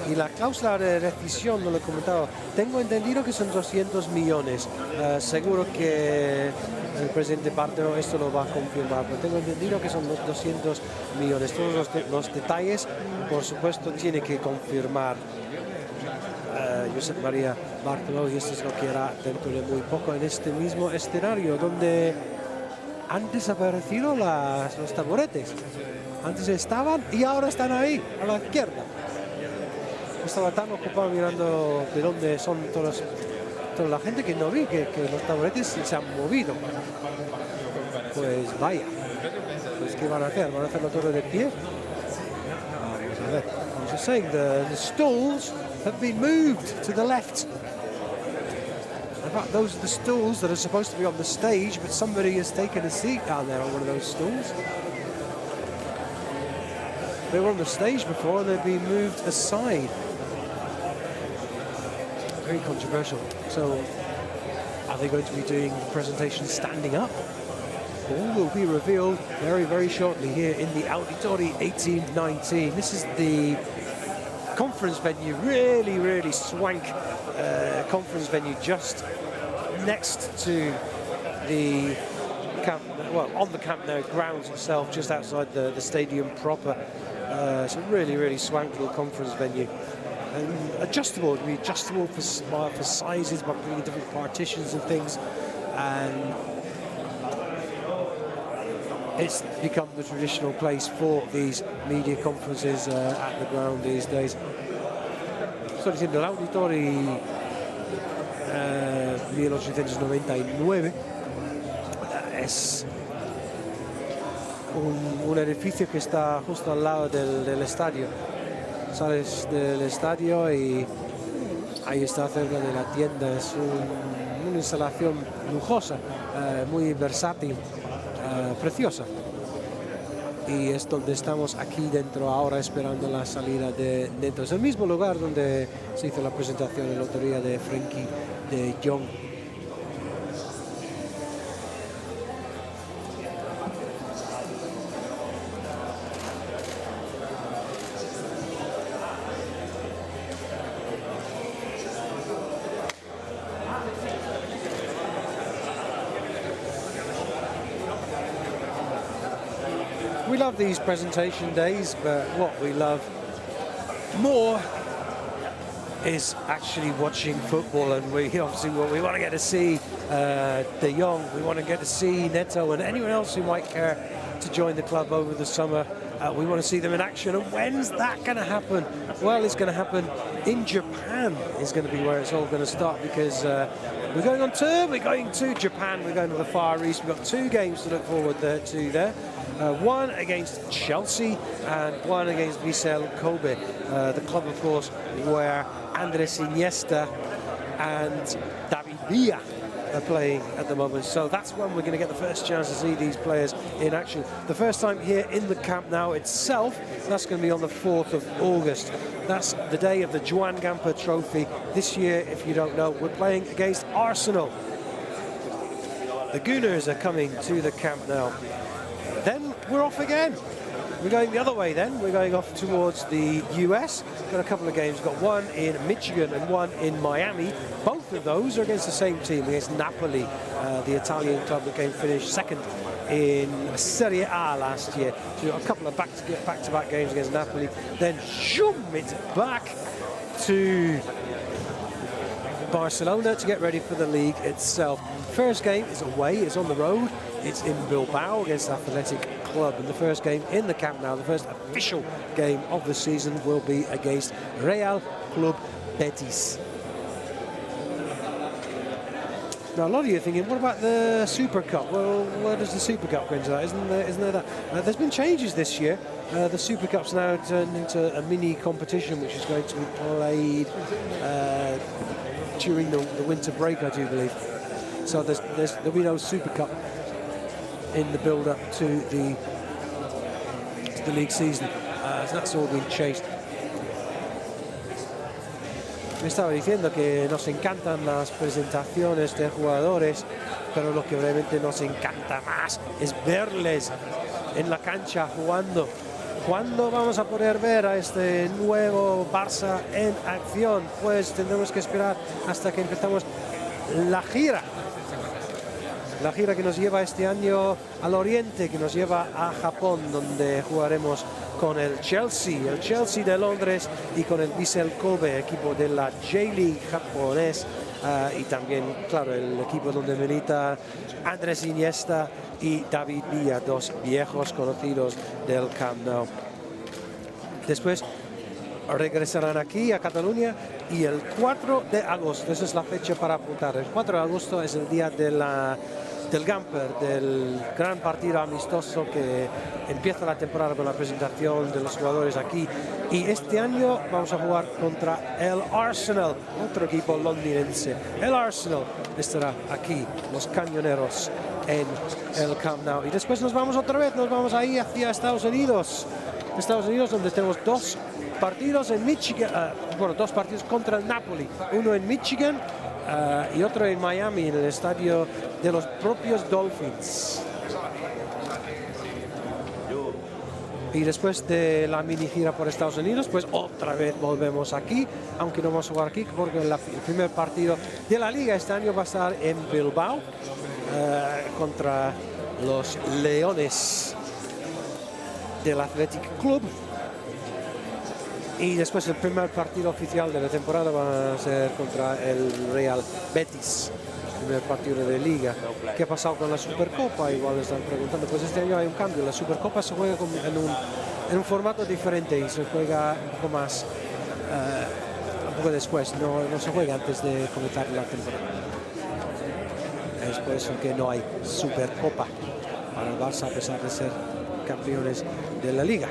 Y la cláusula de rescisión, no lo he comentado, tengo entendido que son 200 millones. Seguro que el presidente Bartomeu esto lo va a confirmar, pero tengo entendido que son 200 millones. Todos los detalles, por supuesto, tiene que confirmar Josep María Bartomeu, y esto es lo que hará dentro de muy poco en este mismo escenario, donde han desaparecido los taburetes. Antes estaban y ahora están ahí, a la izquierda. Estaba tan ocupado mirando de dónde son toda la gente que no vi que los taburetes se han movido. Pues vaya, pues ¿qué van a hacer? ¿Van a hacerlo todo de pie? Vamos a ver. I was just saying, the stools have been moved to the left. In fact, those are the stools that are supposed to be on the stage, but somebody has taken a seat down there on one of those stools. They were on the stage before and they've been moved aside. Very controversial. So, are they going to be doing the presentation standing up? All will be revealed very, very shortly here in the Auditori 1819. This is the conference venue, really, really swank conference venue just next to the Camp, well, on the Camp Nou grounds itself, just outside the stadium proper. It's a really, really swank little conference venue. And adjustable, it can be adjustable for sizes by putting in different partitions and things. And it's become the traditional place for these media conferences at the ground these days. Sto dicendo l'Auditori 1899 es un edificio que está justo al lado del estadio. Sales del estadio y ahí está cerca de la tienda. Es una instalación lujosa, muy versátil, preciosa. Y es donde estamos aquí dentro ahora esperando la salida de Neto. Es el mismo lugar donde se hizo la presentación en la lotería de Frenkie de Jong. We love these presentation days, but what we love more is actually watching football, and we obviously we want to get to see De Jong, we want to get to see Neto and anyone else who might care to join the club over the summer. We want to see them in action, and when's that going to happen? Well, it's going to happen in Japan. Is going to be where it's all going to start, because we're going on tour, we're going to Japan, we're going to the Far East. We've got 2 games to look forward to there. One against Chelsea and one against Vissel Kobe, the club, of course, where Andres Iniesta and David Villa are playing at the moment. So that's when we're going to get the first chance to see these players in action. The first time here in the Camp Nou itself, that's going to be on the 4th of August. That's the day of the Joan Gamper Trophy. This year, if you don't know, we're playing against Arsenal. The Gooners are coming to the Camp Nou. Then we're off again. We're going the other way then. We're going off towards the US. Got a couple of games. Got one in Michigan and one in Miami. Both of those are against the same team, against Napoli, the Italian club that came finished second in Serie A last year. So a couple of back-to-back games against Napoli. Then zoom, it's back to Barcelona to get ready for the league itself. First game is away, it's on the road. It's in Bilbao against Athletic Club. And the first game in the Camp Nou, the first official game of the season, will be against Real Club Betis. Now, a lot of you are thinking, what about the Super Cup? Well, where does the Super Cup go into that? Isn't there that? There's been changes this year. The Super Cup's now turned into a mini competition, which is going to be played during the winter break, I do believe. So there'll be no Super Cup in the build-up to the league season. So that's all been changed. me estaba diciendo que nos encantan las presentaciones de jugadores, pero lo que realmente nos encanta más es verles en la cancha jugando. ¿Cuándo vamos a poder ver a este nuevo Barça en acción? Pues tendremos que esperar hasta que empezamos la gira. La gira que nos lleva este año al oriente, que nos lleva a Japón, donde jugaremos con el Chelsea de Londres, y con el Vissel Kobe, equipo de la J-League japonés, y también, claro, el equipo donde milita Andrés Iniesta y David Villa, dos viejos conocidos del Camp Nou. Después regresarán aquí a Cataluña, y el 4 de agosto, esa es la fecha para apuntar, el 4 de agosto es el día de del Gamper, del gran partido amistoso que empieza la temporada con la presentación de los jugadores aquí. Y este año vamos a jugar contra el Arsenal, otro equipo londinense. El Arsenal estará aquí, los cañoneros, en el Camp Nou. Y después nos vamos otra vez, nos vamos ahí hacia Estados Unidos, donde tenemos dos partidos en Michigan, dos partidos contra el Napoli, uno en Michigan y otro en Miami, en el estadio de los propios Dolphins. Y después de la mini gira por Estados Unidos, pues otra vez volvemos aquí, aunque no vamos a jugar aquí, porque el primer partido de la liga este año va a estar en Bilbao contra los Leones del Athletic Club. Y después el primer partido oficial de la temporada va a ser contra el Real Betis, el primer partido de liga. ¿Qué ha pasado con la Supercopa? Igual están preguntando. Pues este año hay un cambio. La Supercopa se juega en un formato diferente y se juega un poco más, un poco después. No se juega antes de comenzar la temporada. Es por eso que no hay Supercopa para el Barça, a pesar de ser campeones de la liga.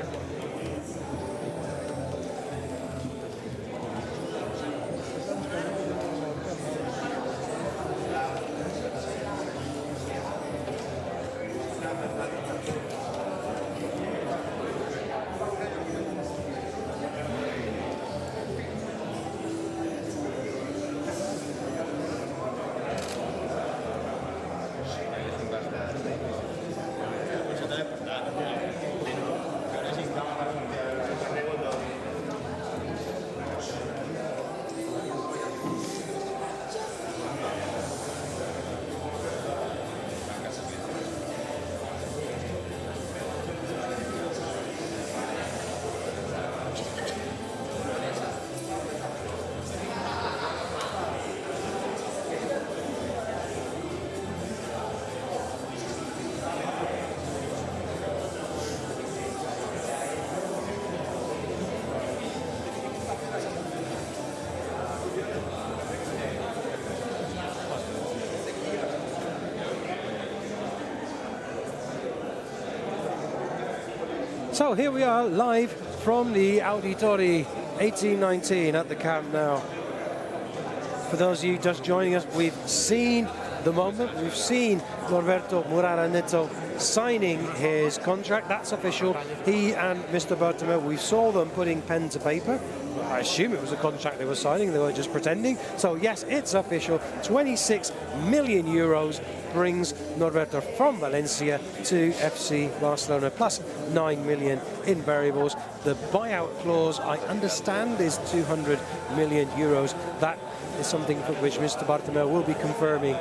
So here we are live from the Auditori 1819 at the Camp Nou. For those of you just joining us, we've seen the moment. We've seen Norberto Neto signing his contract. That's official. He and Mr. Bartomeu, we saw them putting pen to paper. I assume it was a contract they were signing. They were just pretending. So yes, it's official. 26 million euros brings Norberto from Valencia to FC Barcelona, plus 9 million in variables. The buyout clause, I understand, is 200 million euros. That is something for which Mr. Bartomeu will be confirming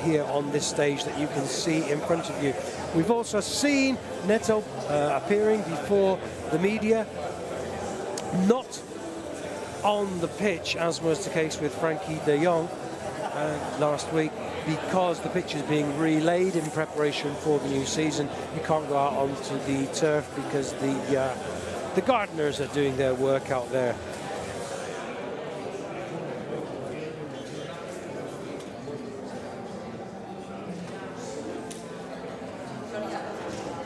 here on this stage that you can see in front of you. We've also seen Neto appearing before the media, not on the pitch, as was the case with Frankie de Jong last week, because the pitch is being relayed in preparation for the new season. You can't go out onto the turf because the gardeners are doing their work out there.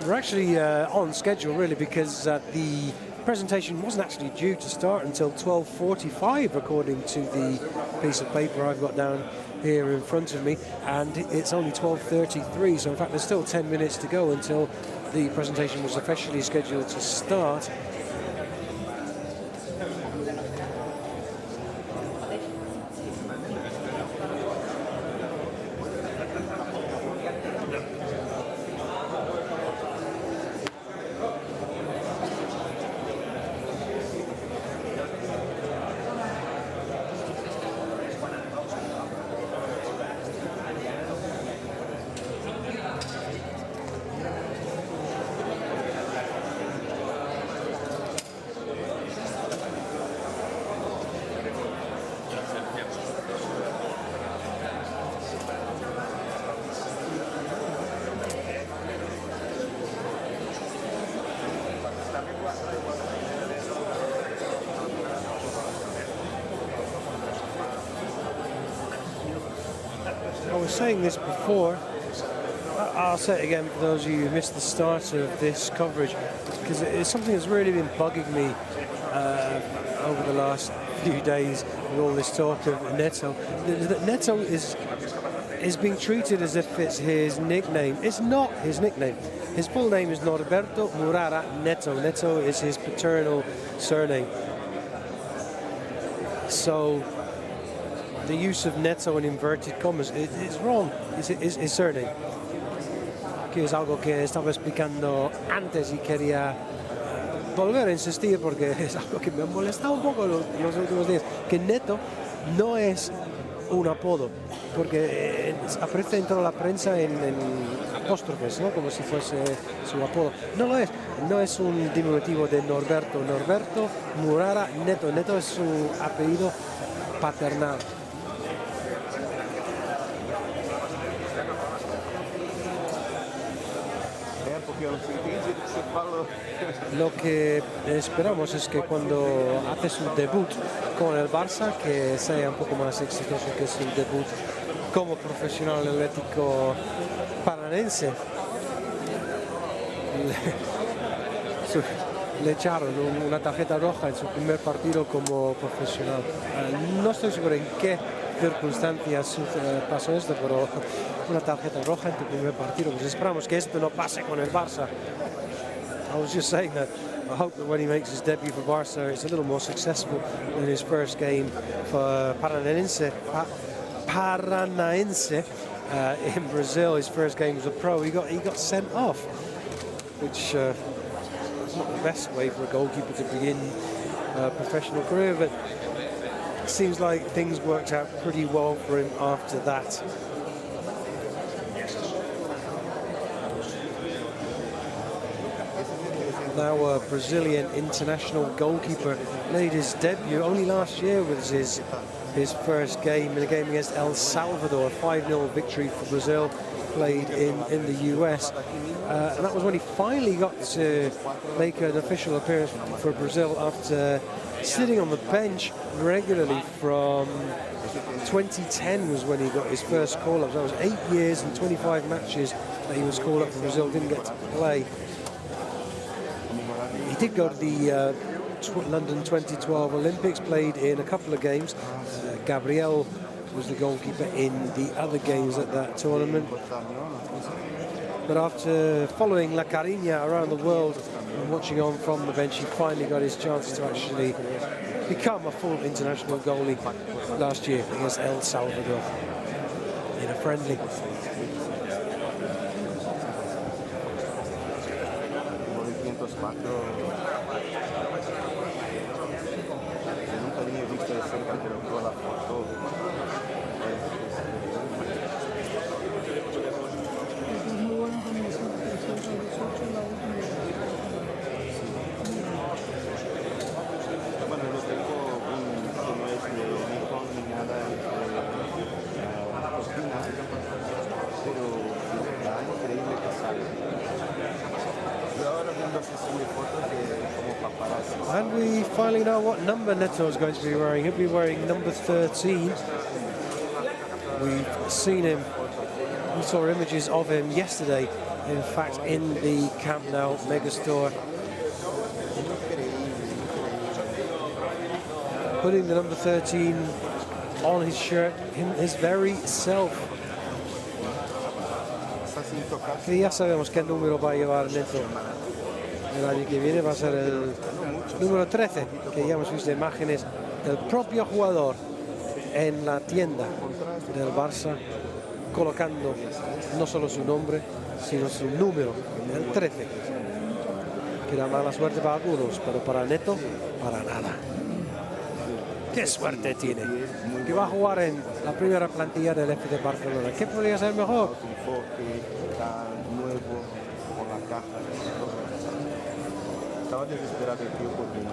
We're actually on schedule, really, because the presentation wasn't actually due to start until 12:45, according to the piece of paper I've got down here in front of me, and it's only 12:33, so in fact there's still 10 minutes to go until the presentation was officially scheduled to start. I was saying this before. I'll say it again for those of you who missed the start of this coverage, because it's something that's really been bugging me over the last few days with all this talk of Neto. Neto is being treated as if it's his nickname. It's not his nickname. His full name is Norberto Murara Neto. Neto is his paternal surname. So the use of Neto in inverted commas is wrong. It's his surname. Que es algo que estaba explicando antes y quería volver a insistir porque es algo que me ha molestado un poco los últimos días. Que Neto no es un apodo, porque aparece en toda la prensa en apóstrofes, ¿no? Como si fuese su apodo. No lo es. No es un diminutivo de Norberto. Norberto Murara Neto. Neto es su apellido paternal. Lo que esperamos es que cuando hace su debut con el Barça, que sea un poco más exitoso que su debut como profesional atlético paranense. Le echaron una tarjeta roja en su primer partido como profesional. No estoy seguro en qué circunstancias pasó esto, pero una tarjeta roja en tu primer partido. Pues esperamos que esto no pase con el Barça. I was just saying that I hope that when he makes his debut for Barça, it's a little more successful than his first game for Paranaense in Brazil. His first game as a pro, he got sent off, which is not the best way for a goalkeeper to begin a professional career, but it seems like things worked out pretty well for him after that. Now a Brazilian international goalkeeper made his debut only last year with his first game in a game against El Salvador, a 5-0 victory for Brazil, played in the US. And that was when he finally got to make an official appearance for Brazil after sitting on the bench regularly from 2010 was when he got his first call-up. That was 8 years and 25 matches that he was called up for Brazil, didn't get to play. He did go to the London 2012 Olympics, played in a couple of games. Gabriel was the goalkeeper in the other games at that tournament. But after following La Cariña around the world and watching on from the bench, he finally got his chance to actually become a full international goalie last year against El Salvador in a friendly. And we finally know what number Neto is going to be wearing. He'll be wearing number 13. We've seen him, we saw images of him yesterday, in fact, in the Camp Nou megastore. Putting the number 13 on his shirt, his very self. Que ya sabemos qué número va a llevar Neto. El año que viene va a ser el número 13, que ya hemos visto imágenes del propio jugador en la tienda del Barça, colocando no solo su nombre, sino su número, el 13. Que da mala suerte para algunos, pero para Neto, para nada. ¡Qué suerte tiene! Que va a jugar en la primera plantilla del FC Barcelona. ¿Qué podría ser mejor? Estaba desesperado el tío porque no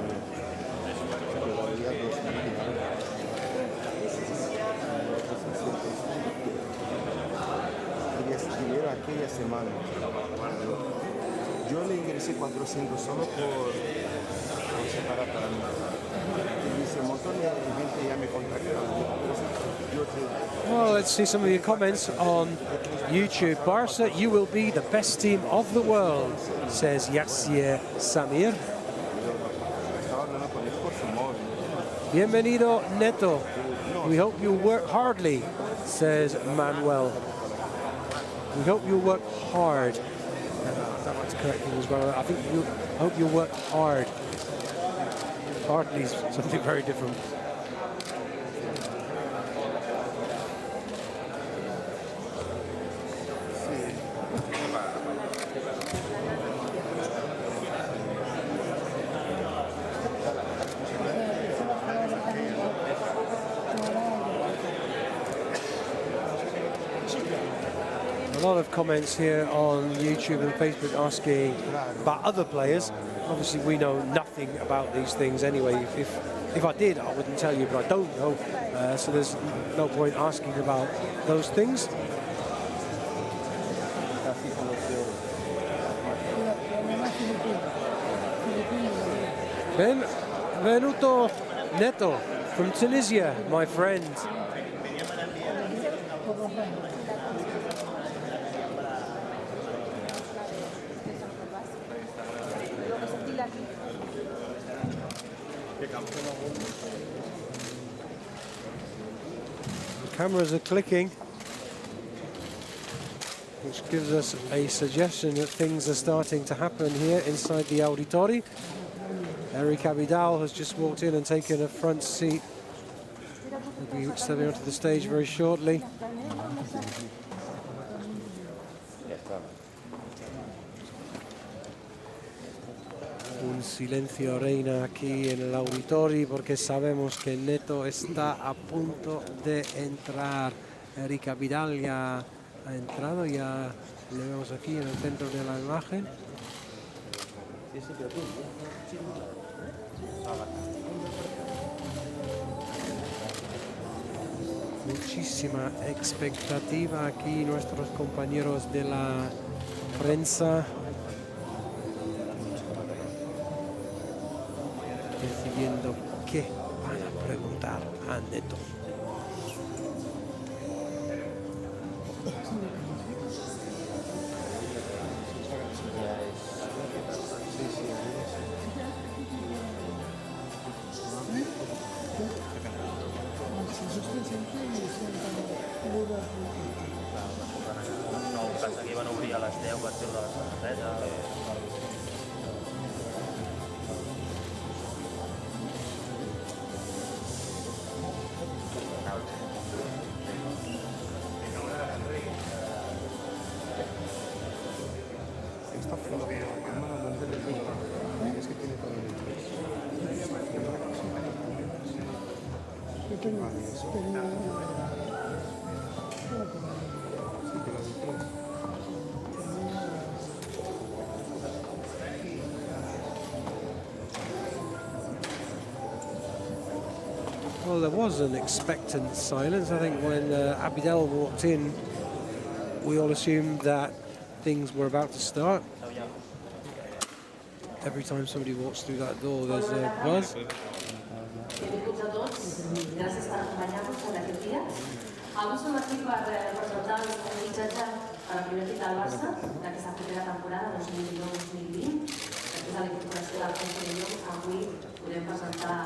todavía quería dinero aquella semana. Yo le ingresé 400 solo por separar para mí. dice, un montón de gente ya me contactaron. Well, let's see some of your comments on YouTube. Barça, you will be the best team of the world, says Yassier Samir. Bienvenido, Neto. We hope you work hardly, says Manuel. We hope you work hard. That was correct as well. I think you hope you work hard. Hardly is something very different. A lot of comments here on YouTube and Facebook asking about other players. Obviously, we know nothing about these things anyway. If I did, I wouldn't tell you, but I don't know. So there's no point asking about those things. Benvenuto Neto from Tunisia, my friend. The cameras are clicking, which gives us a suggestion that things are starting to happen here inside the auditori. Eric Abidal has just walked in and taken a front seat. He'll be stepping onto the stage very shortly. Un silencio reina aquí en el auditorio porque sabemos que Neto está a punto de entrar. Eric Abidal ya ha entrado, ya le vemos aquí en el centro de la imagen. Muchísima expectativa aquí, nuestros compañeros de la prensa decidiendo qué van a preguntar a Neto. Aquí van obrir a les 10 per fer la cervesa. Está fuera de la cámara donde le gusta. Es que tiene todo el interés. Well, there was an expectant silence. I think when Abidal walked in, we all assumed that things were about to start. Every time somebody walks through that door, there's a buzz. Benvinguts a tots, gràcies per acompanyar-nos en aquests dies. Avui som aquí per presentar el fitxatge per al primer equip del Barça d'aquesta propera temporada 2019-2020. Després de la incorporació del conseller, avui podem presentar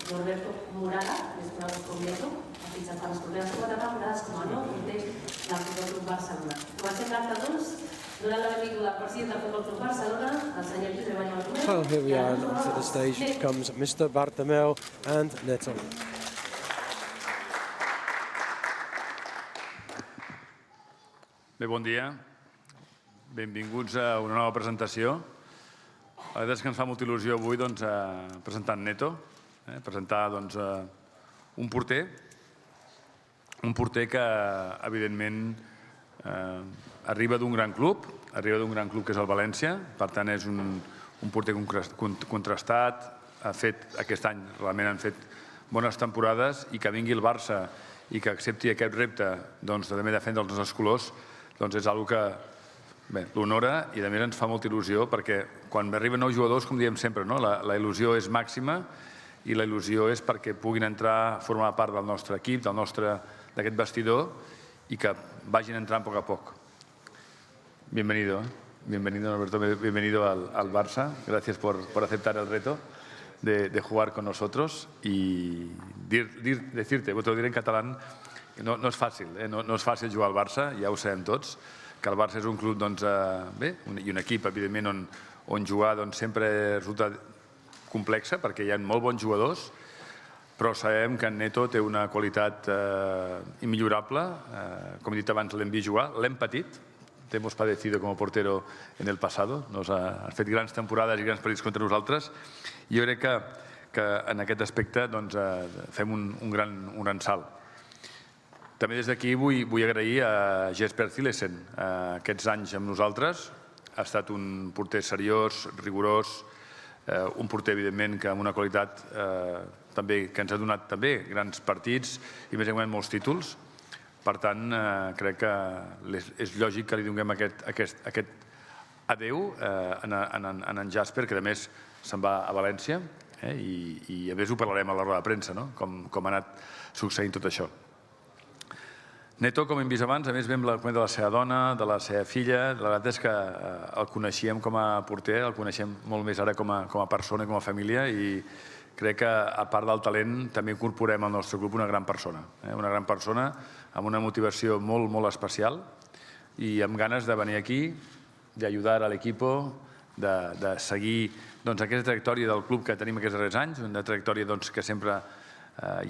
Norberto Morala, més conegut com Neto, fitxat per les properes 4 temporades com a nou porter del Futbol Club Barcelona. Comencem l'acte, doncs, donant la benvinguda al president del Futbol Club Barcelona, el senyor Josep Manuel. So here we are, and onto the stage comes Mr. Bartomeu and Neto. Bé, bon dia. Benvinguts a una nova presentació. La veritat és que ens fa molta il·lusió avui presentar en Neto, presentar un porter que, evidentment, arriba d'un gran club que és el València, per tant és un porter contrastat, aquest any realment han fet bones temporades i que vingui el Barça i que accepti aquest repte de també defendre els nostres colors és una cosa que l'honora i a més ens fa molta il·lusió perquè quan arriben nous jugadors, com diem sempre, la il·lusió és màxima i la il·lusió és perquè puguin entrar a formar part del nostre equip, d'aquest vestidor, y que vayan entrando poco a poco. Bienvenido, Alberto, bienvenido al Barça. Gracias por aceptar el reto de jugar con nosotros y decirte, te lo diré en catalán, no és fàcil, no és fàcil jugar al Barça, ja ho sabem tots, que el Barça és un club i un equip, evidentment, on jugar sempre resulta complexa perquè hi ha molt bons jugadors, però sabem que en Neto té una qualitat immillorable. Com he dit abans, l'hem vist jugar, l'hem patit, te hemos padecido como portero en el pasado, ha fet grans temporades i grans partits contra nosaltres. Jo crec que en aquest aspecte fem un gran salt. També des d'aquí vull agrair a Jesper Zilesen aquests anys amb nosaltres. Ha estat un porter seriós, rigorós, un porter, evidentment, que amb una qualitat que ens ha donat també grans partits i més enllà molts títols. Per tant, crec que és lògic que li donem aquest adeu a en Jasper, que a més se'n va a València, i a més ho parlarem a la roda de premsa, com ha anat succeint tot això. Neto, com hem vist abans, a més vam de la seva dona, de la seva filla. La veritat és que el coneixíem com a porter, el coneixem molt més ara com a persona i com a família, i crec que, a part del talent, també incorporem al nostre club una gran persona amb una motivació molt, molt especial i amb ganes de venir aquí, d'ajudar a l'equip, de seguir aquesta trajectòria del club que tenim aquests darrers anys, una trajectòria que sempre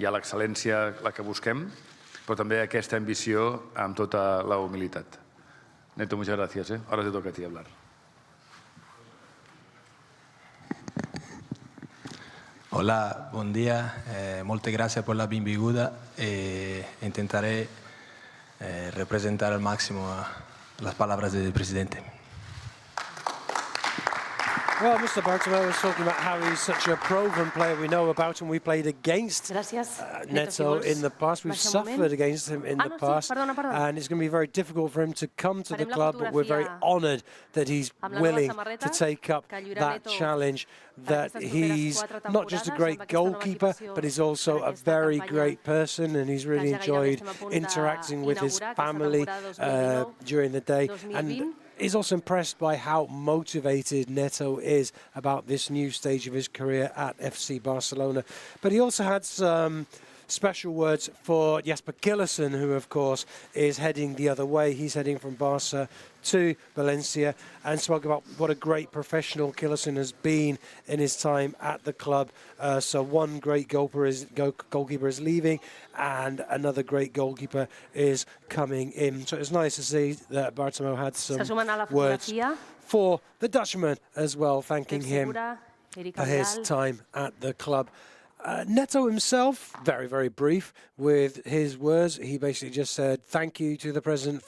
hi ha l'excel·lència, la que busquem, però també aquesta ambició amb tota la humilitat. Neto, muchas gracias. Ahora te toca a ti hablar. Hola, buen día. Muchas gracias por la bienvenida. Intentaré representar al máximo las palabras del presidente. Well, Mr. Bartomeu was talking about how he's such a proven player. We know about him. We played against Neto in the past. We've suffered against him in the past. And it's going to be very difficult for him to come to the club, but we're very honoured that he's willing to take up that challenge, that he's not just a great goalkeeper, but he's also a very great person, and he's really enjoyed interacting with his family during the day. And he's also impressed by how motivated Neto is about this new stage of his career at FC Barcelona. But he also had some special words for Jesper Gillesen, who, of course, is heading the other way. He's heading from Barça to Valencia, and spoke about what a great professional Gillesen has been in his time at the club. So one great goalkeeper is leaving, and another great goalkeeper is coming in. So it's nice to see that Bartomeu had some words for the Dutchman as well, thanking him for his time at the club. Neto himself, very, very brief with his words. He basically just said thank you to the president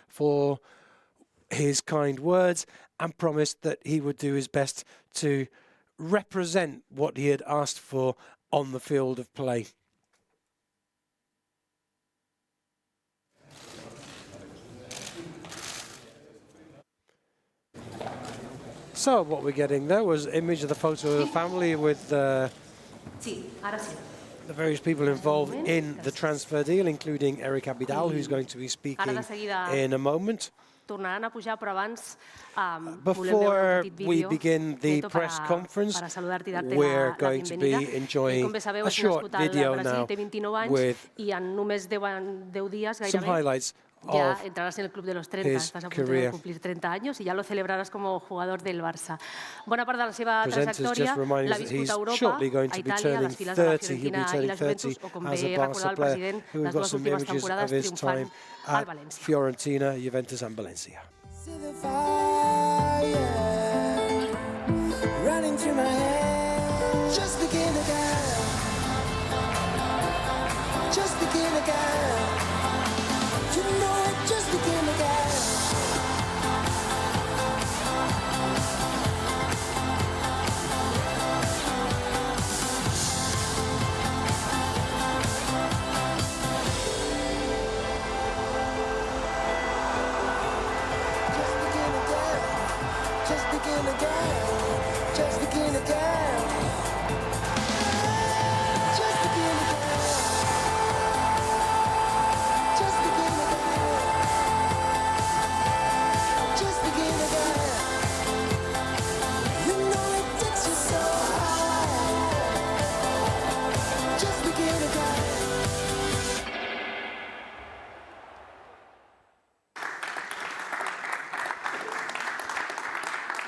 for his kind words, and promised that he would do his best to represent what he had asked for on the field of play. So what we're getting there was an image of the photo of the family with the various people involved in the transfer deal, including Eric Abidal, who's going to be speaking in a moment. Before we begin the press conference, we're going to be enjoying a short video now with some highlights ya entrarás en el club de los 30, estás a punto de cumplir 30 años y ya lo celebrarás como jugador del Barça. Bona part de la seva trajectòria l'ha viscut a Europa, a Itàlia, a les files de la Fiorentina i la Juventus, o com bé recordava el president, les dues últimes temporades triomfant al València. Fiorentina, Juventus and Valencia. Just begin again.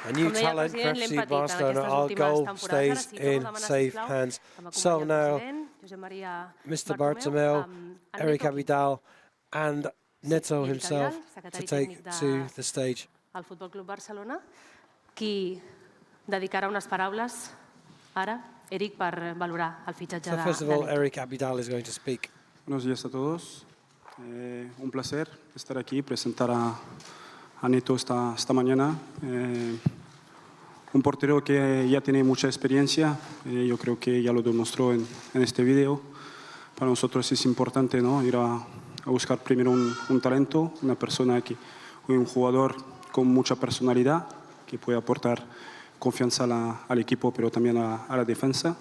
A new Com deia el talent for president, FC l'hem patit en Barcelona. aquestes Our últimes goal temporades. stays Ara sí, torno a in demanar, safe sisplau, hands. que m'acompanyi So el now, president, Josep Maria Mr. Bartomeu, Bartomeu, en Eric Neto, Abidal, and Neto i Eric himself Abidal, to secretari take tècnic to the stage. al Futbol Club Barcelona, qui dedicarà unes paraules ara, Eric, per valorar el fitxatge So first of de all, Neto. Eric Abidal is going to speak. Buenos días a todos. Un placer estar aquí y presentar a Neto esta mañana. Un portero que ya tiene mucha experiencia, yo creo que ya lo demostró en este vídeo. Para nosotros es importante, ¿no?, ir a buscar primero un talento, una persona un jugador con mucha personalidad, que puede aportar confianza al equipo, pero también a la defensa.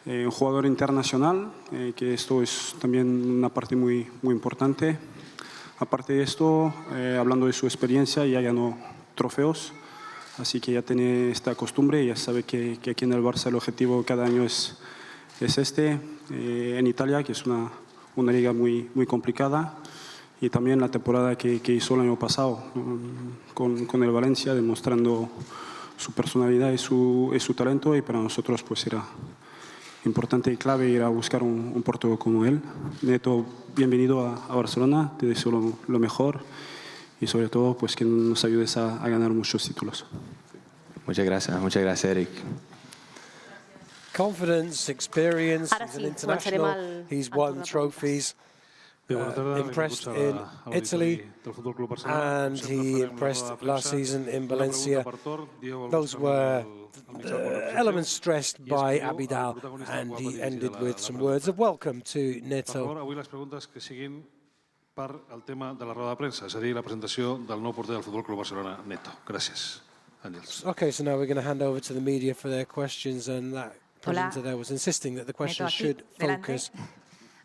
Un jugador internacional, que esto es también una parte muy importante. Aparte de esto, hablando de su experiencia, ya ganó trofeos, así que ya tiene esta costumbre, ya sabe que aquí en el Barça el objetivo cada año es este. En Italia, que es una liga muy complicada, y también la temporada que hizo el año pasado con el Valencia, demostrando su personalidad y su talento, y para nosotros pues era importante y clave ir a buscar un portero como él. Neto, bienvenido a Barcelona, te deseo lo mejor y sobre todo pues que nos ayudes a ganar muchos títulos. Muchas gracias Eric. Confidence, experience, Ara he's sí, an international, començarem he's el won torn de trophies, Buenas tardes, impressed benvinguts in a l'auditori Italy, del Futbol Club Barcelona. and Com sempre, he farem la impressed roda de last premsa. season in Una Valencia. pregunta per torn. Diego, Those al were mitjà per la elements stressed I by espero al Abidal, protagonista and quan va he dirigir ended with la some pregunta. words of welcome to Per Neto. favor, avui les preguntes que siguin per al tema de la roda de premsa, és a dir, la presentació del nou porter del Futbol Club Barcelona, Neto. Gràcies. Àngels. Okay, so now we're going to hand over to the media for their questions, and that presenter there was insisting that the questions aquí, should focus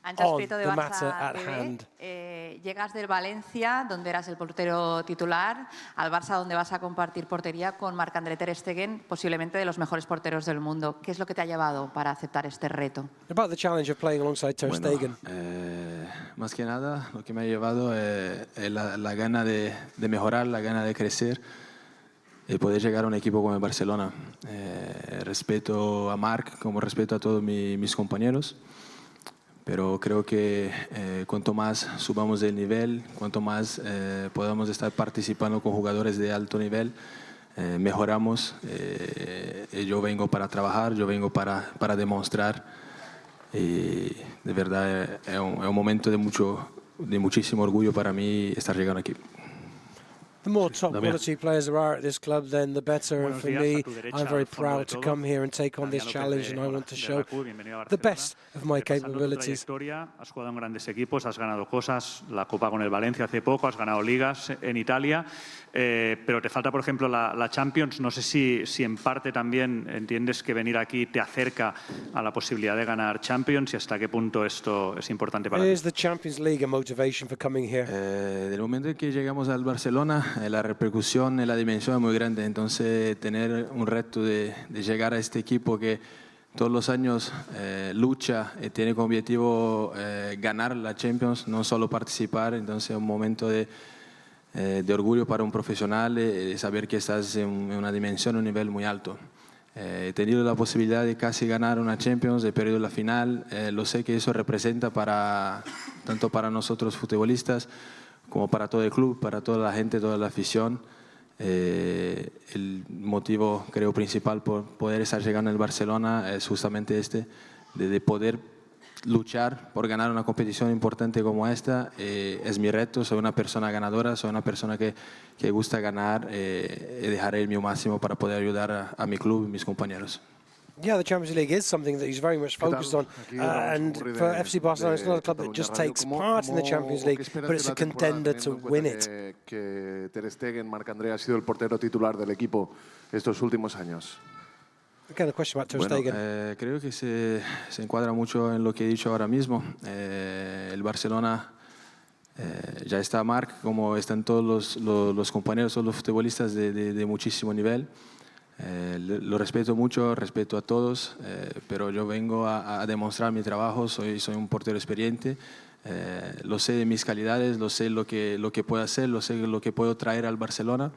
Ancha on Prieto de the Barça matter at TV. hand. Llegas del Valencia, donde eras el portero titular, al Barça, donde vas a compartir portería con Marc-André ter Stegen, posiblemente de los mejores porteros del mundo. ¿Qué es lo que te ha llevado para aceptar este reto? About the challenge of playing alongside Ter Stegen. Más que nada, lo que me ha llevado es la gana de mejorar, la gana de crecer y poder llegar a un equipo como el Barcelona. Respeto a Marc, como respeto a todos mis compañeros, pero creo que cuanto más subamos el nivel, cuanto más podamos estar participando con jugadores de alto nivel, mejoramos. Yo vengo para trabajar, yo vengo para demostrar, y de verdad es un momento de muchísimo orgullo para mí estar llegando aquí. The more top quality players there are at this club, then the better. And for me, I'm very proud to come here and take on this challenge, and I want to show the best of my capabilities. Has jugado en grandes equipos, has ganado cosas, la Copa con el Valencia hace poco, has ganado ligas en Italia, pero te falta, por ejemplo, la Champions. No sé si en parte también entiendes que venir aquí te acerca a la posibilidad de ganar Champions, y hasta qué punto esto es importante para ti. Is the Champions League a motivation for coming here? Del momento en que llegamos al Barcelona, la repercusión en la dimensión es muy grande. Entonces, tener un reto de llegar a este equipo que todos los años lucha y tiene como objetivo ganar la Champions, no solo participar. Entonces, es un momento de orgullo para un profesional, de saber que estás en una dimensión, un nivel muy alto. He tenido la posibilidad de casi ganar una Champions, he perdido la final. Lo sé que eso representa tanto para nosotros futbolistas como para todo el club, para toda la gente, toda la afición. El motivo, creo, principal por poder estar llegando al Barcelona es justamente de poder luchar por ganar una competición importante como esta. Es mi reto, soy una persona ganadora, soy una persona que gusta ganar, y dejaré el mío máximo para poder ayudar a mi club y mis compañeros. Yeah, the Champions League is something that he's very much focused on, and for FC Barcelona, it's not a club that just takes part in the Champions League, but it's a contender to win it. Que Ter Stegen, Marc-André, ha sido el portero titular del equipo estos últimos años. Again, a question about Ter Stegen. Creo que se encuadra mucho en lo que he dicho ahora mismo. El Barcelona ya está Marc, como están todos los compañeros, todos los futbolistas de muchísimo nivel. Lo respeto mucho, respeto a todos, pero yo vengo a demostrar mi trabajo. Soy un portero experiente, lo sé de mis calidades, lo sé lo que puedo hacer, lo sé lo que puedo traer al Barcelona.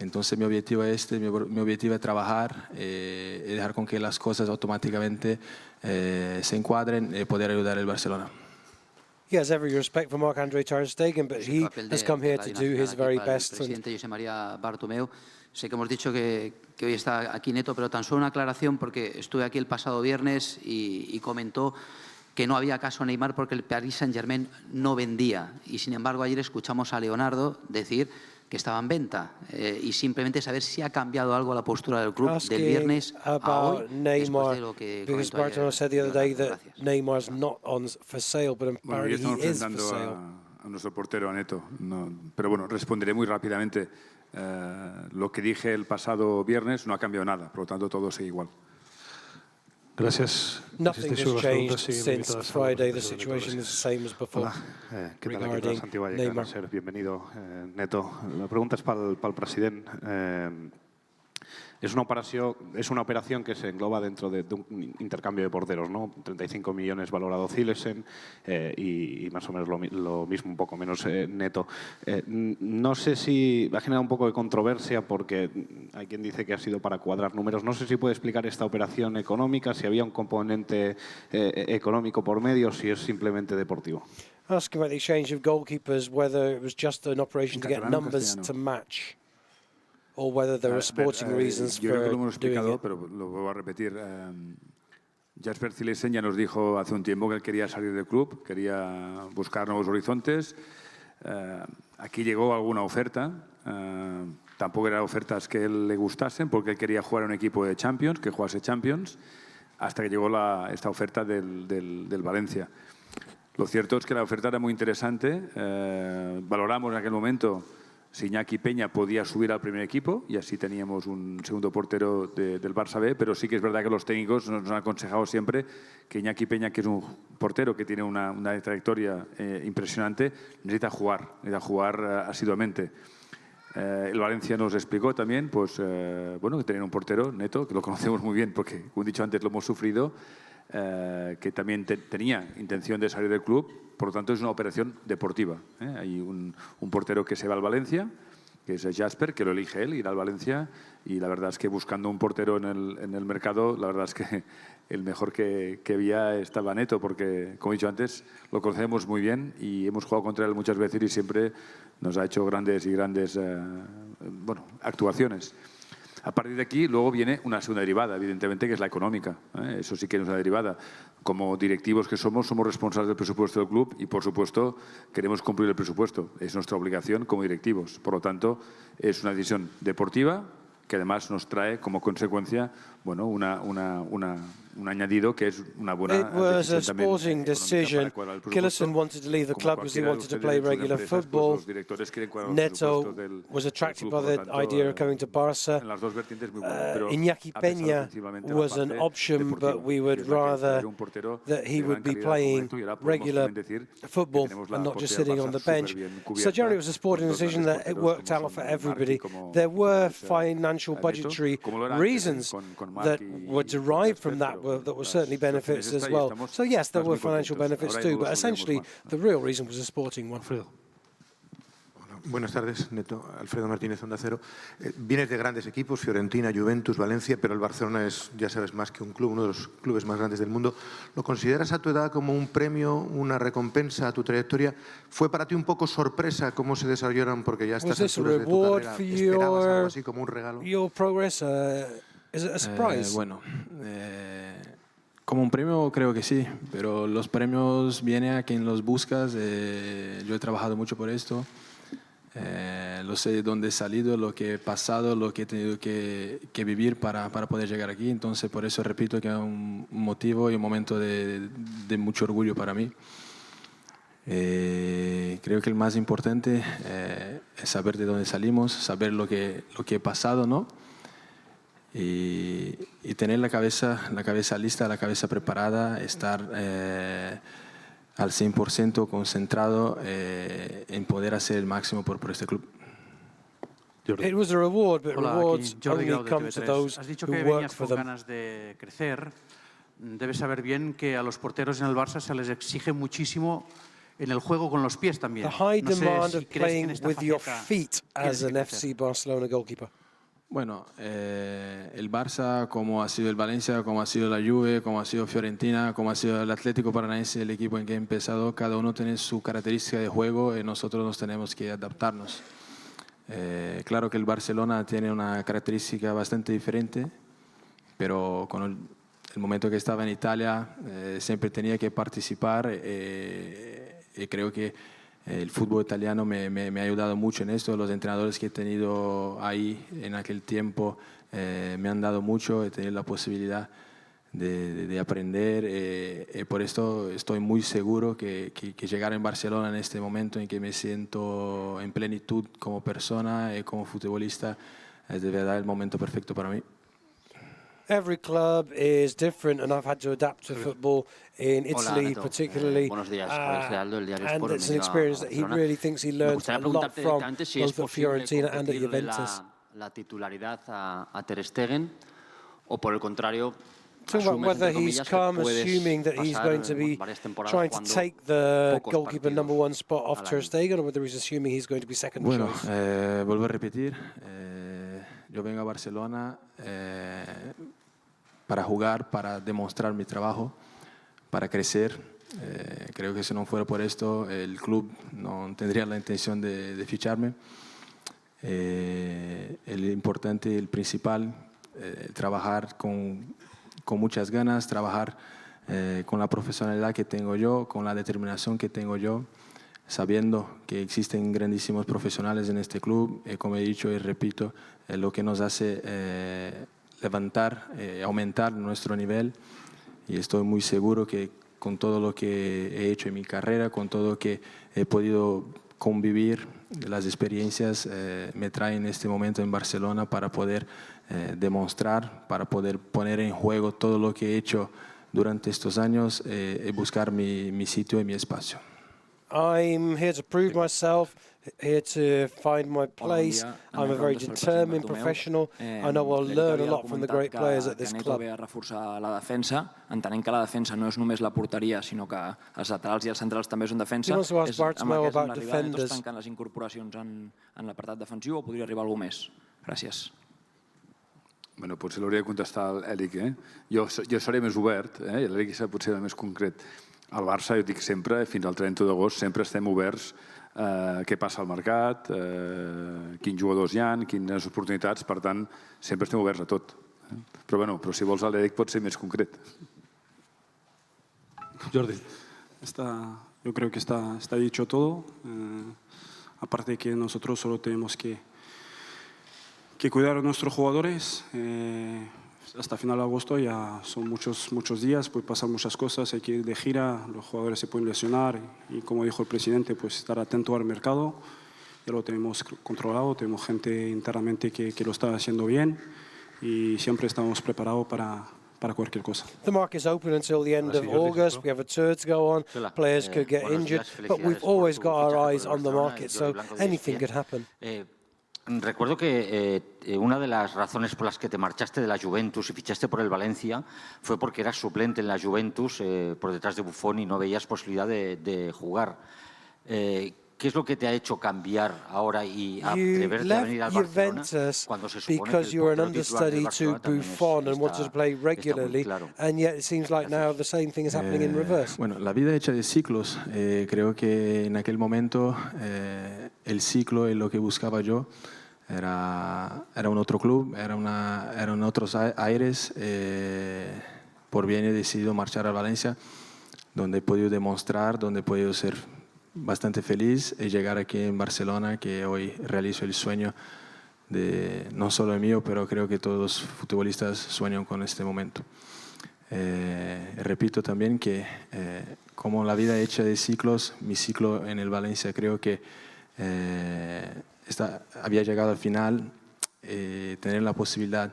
Entonces mi objetivo es mi objetivo es trabajar y dejar con que las cosas automáticamente se encuadren y poder ayudar al Barcelona. He has every respect for Marc-André ter Stegen, but he has come here to do his very best. Presidente José María Bartomeu, sé que hemos dicho que hoy está aquí Neto, pero tan solo una aclaración porque estuve aquí el pasado viernes y comentó que no había caso a Neymar porque el Paris Saint-Germain no vendía. Y sin embargo ayer escuchamos a Leonardo decir que estaba en venta y simplemente saber si ha cambiado algo la postura del club del viernes a hoy después de lo que because comentó Barcelona said the other day that Gracias. Neymar's not for sale, but Bueno, ya apparently estamos he is for presentando sale. a nuestro portero, a Neto. Pero bueno, responderé muy rápidamente. Lo que dije el pasado viernes no ha cambiado nada, por lo tanto todo sigue igual. Gracias. Nothing has changed since Friday. The situation is the same as before. Hola, ¿qué tal? regarding Aquí Santi Vallecano, Neymar. Ser, bienvenido, Neto. La pregunta es para el president. Es una operación que se engloba dentro de un intercambio de porteros, ¿no? 35 millones valorado Zilesen y más o menos lo mismo, un poco menos Neto. No sé si va a generar un poco de controversia porque hay quien dice que ha sido para cuadrar números. No sé si puede explicar esta operación económica, si había un componente económico por medio o si es simplemente deportivo. Asking about the exchange of goalkeepers, whether it was just an operation to get numbers to match, or whether there are sporting reasons yo creo que lo for hemos doing explicado, it. pero lo vuelvo a repetir. Jasper Zilesen ya nos dijo hace un tiempo que él quería salir del club, quería buscar nuevos horizontes. Aquí llegó alguna oferta. Tampoco eran ofertas que a él le gustasen, porque él quería jugar en un equipo de Champions, que jugase Champions, hasta que llegó esta oferta del Valencia. Lo cierto es que la oferta era muy interesante. Valoramos en aquel momento si Iñaki Peña podía subir al primer equipo y así teníamos un segundo portero del Barça B, pero sí que es verdad que los técnicos nos han aconsejado siempre que Iñaki Peña, que es un portero que tiene una trayectoria impresionante, necesita jugar asiduamente. El Valencia nos explicó también pues, bueno, que tenían un portero, Neto, que lo conocemos muy bien porque, como he dicho antes, lo hemos sufrido, que también tenía intención de salir del club, por lo tanto es una operación deportiva. Hay un portero que se va al Valencia, que es Jasper, que lo elige él, ir al Valencia, y la verdad es que buscando un portero en el mercado, la verdad es que el mejor que había estaba Neto, porque, como he dicho antes, lo conocemos muy bien y hemos jugado contra él muchas veces y siempre nos ha hecho grandes bueno, actuaciones. A partir de aquí, luego viene una segunda derivada, evidentemente, que es la económica. Eso sí que es una derivada. Como directivos que somos responsables del presupuesto del club y, por supuesto, queremos cumplir el presupuesto. Es nuestra obligación como directivos. Por lo tanto, es una decisión deportiva que además nos trae como consecuencia, bueno, un añadido que es una buena It was a decisión también sporting económica decision. para cuadrar el Killison presupuesto. wanted to leave the Como club because he cualquiera de wanted to ustedes play en sus regular empresas, pues football. los directores quieren cuadrar el Neto presupuesto del was attracted club, by por the lo tanto, idea of coming to Barça. en las dos vertientes muy bueno, pero Iñaki ha pesado Peña ofensivamente la was an parte option, deportiva, but we que would es la que rather era un portero that he de would gran be calidad, playing correcto, y ahora podemos regular también decir que football tenemos la and not just portería sitting on the Barça bench. superbién So cubierta, generally it was a sporting con dos decision grandes that it porteros worked como out for son everybody. Marc y como There were es, financial Neto, budgetary como lo era antes, reasons con Marc that y were con derived Jasper, from that pero that were las certainly benefits situaciones as está y well. estamos So yes, there más were muy financial contentos. benefits Ahora too, no but lo essentially sabremos más. the real reason was a sporting one. Alfredo. Buenas tardes, Neto. Alfredo Martínez, Onda Cero. Vienes de grandes equipos, Fiorentina, Juventus, Valencia, pero el Barcelona es, ya sabes, más que un club, uno de los clubes más grandes del mundo. ¿Lo consideras a tu edad como un premio, una recompensa a tu trayectoria? ¿Fue para ti un poco sorpresa cómo se desarrollaron? Porque ya a estas alturas de tu carrera esperabas algo así como un regalo. Your progress, is it a surprise? Bueno, como un premio creo que sí, pero los premios vienen a quien los buscas. Yo he trabajado mucho por esto. Lo sé de dónde he salido, lo que he pasado, lo que he tenido que vivir para poder llegar aquí. Entonces, por eso repito que es un motivo y un momento de mucho orgullo para mí. Creo que el más importante es saber de dónde salimos, saber lo que he pasado, ¿no? Y tener la cabeza lista, la cabeza preparada, estar al 100% concentrado en poder hacer el máximo por este club. It was a reward, but Hola, rewards aquí Jordi only Grau de come to TV3. those Has dicho who que work venías for con them. ganas de crecer. Debes saber bien que a los porteros en el Barça se les exige muchísimo en el juego con los pies también. The high No sé demand si of crees que en playing esta with your faceta feet as tienes an que crecer. FC Barcelona goalkeeper. Bueno, el Barça, como ha sido el Valencia, como ha sido la Juve, como ha sido Fiorentina, como ha sido el Atlético Paranaense, el equipo en que he empezado, cada uno tiene su característica de juego y nosotros nos tenemos que adaptarnos. Claro que el Barcelona tiene una característica bastante diferente, pero con el momento que estaba en Italia siempre tenía que participar y creo que el fútbol italiano me ha ayudado mucho en esto. Los entrenadores que he tenido ahí en aquel tiempo me han dado mucho. He tenido la posibilidad de aprender. Por esto estoy muy seguro que llegar en Barcelona en este momento en que me siento en plenitud como persona y como futbolista es de verdad el momento perfecto para mí. Every club is different, and I've had to adapt to football in Italy, Neto. particularly. Buenos días, Javier Geraldo, del diario And Sport. it's an experience that he really thinks he learned a lot from, Si both at Fiorentina and at competirle Juventus. la titularidad a Ter Stegen, o por el contrario, Talking about asumes, whether entre he's comillas, que calm, puedes assuming that he's pasar going to be varias temporadas trying to jugando take the pocos goalkeeper partidos number one spot off al Ter año. Stegen, or whether he's assuming he's going to be second Bueno, choice. vuelvo a repetir, yo vengo a Barcelona para jugar, para demostrar mi trabajo, para crecer. Creo que si no fuera por esto, el club no tendría la intención de ficharme. El importante, el principal, trabajar con muchas ganas, trabajar con la profesionalidad que tengo yo, con la determinación que tengo yo, sabiendo que existen grandísimos profesionales en este club. Como he dicho y repito, lo que nos hace levantar, aumentar nuestro nivel, y estoy muy seguro que con todo lo que he hecho en mi carrera, con todo lo que he podido convivir, las experiencias me traen en este momento en Barcelona para poder demostrar, para poder poner en juego todo lo que he hecho durante estos años y buscar mi sitio y mi espacio. I'm here to prove myself, here to find my place. I'm a very determined professional. I know I'll learn a lot from the great players at this club. Neto ve a reforçar la defensa, entenent que la defensa no és només la porteria, sinó que els laterals i els centrals també són defensa. He wants to ask Bartomeu about l'arribada defenders. Neto tanquen les incorporacions en l'apartat defensiu o podria arribar algú més? Gràcies. Bueno, potser l'hauria de contestar l'Eric. Jo seré més obert, i l'Eric potser més concret. Al Barça, jo dic sempre, fins al 30 d'agost, sempre estem oberts a què passa al mercat, quins jugadors hi ha, quines oportunitats, per tant, sempre estem oberts a tot. Però si vols l'Eric pot ser més concret. Jordi, yo creo que está dicho todo. Aparte que nosotros solo tenemos que cuidar a nuestros jugadores. Hasta final de agosto ya son muchos días, puede pasar muchas cosas, hay que ir de gira, los jugadores se pueden lesionar y como dijo el presidente, pues estar atento al mercado. Ya lo tenemos controlado, tenemos gente internamente que lo está haciendo bien y siempre estamos preparados para cualquier cosa. The market is open until the end of August. We have a tour to go on. Players could get injured, but we've always got our eyes on the market, so anything could happen. Recuerdo que una de las razones por las que te marchaste de la Juventus y fichaste por el Valencia fue porque eras suplente en la Juventus por detrás de Buffon y no veías posibilidad de jugar. ¿Qué es lo que te ha hecho cambiar ahora y atreverte a venir al Barcelona cuando se supone because you were an understudy to Buffon and wanted to play regularly, and yet it seems like now the same thing is happening in reverse? Bueno, la vida hecha de ciclos. Creo que en aquel momento el ciclo y lo que buscaba yo era un otro club, eran otros aires. Por bien he decidido marchar a Valencia, donde he podido demostrar, donde he podido ser bastante feliz y llegar aquí en Barcelona, que hoy realizo el sueño de no solo el mío, pero creo que todos los futbolistas sueñan con este momento. Repito también que como la vida hecha de ciclos, mi ciclo en el Valencia creo que había llegado al final. Tener la posibilidad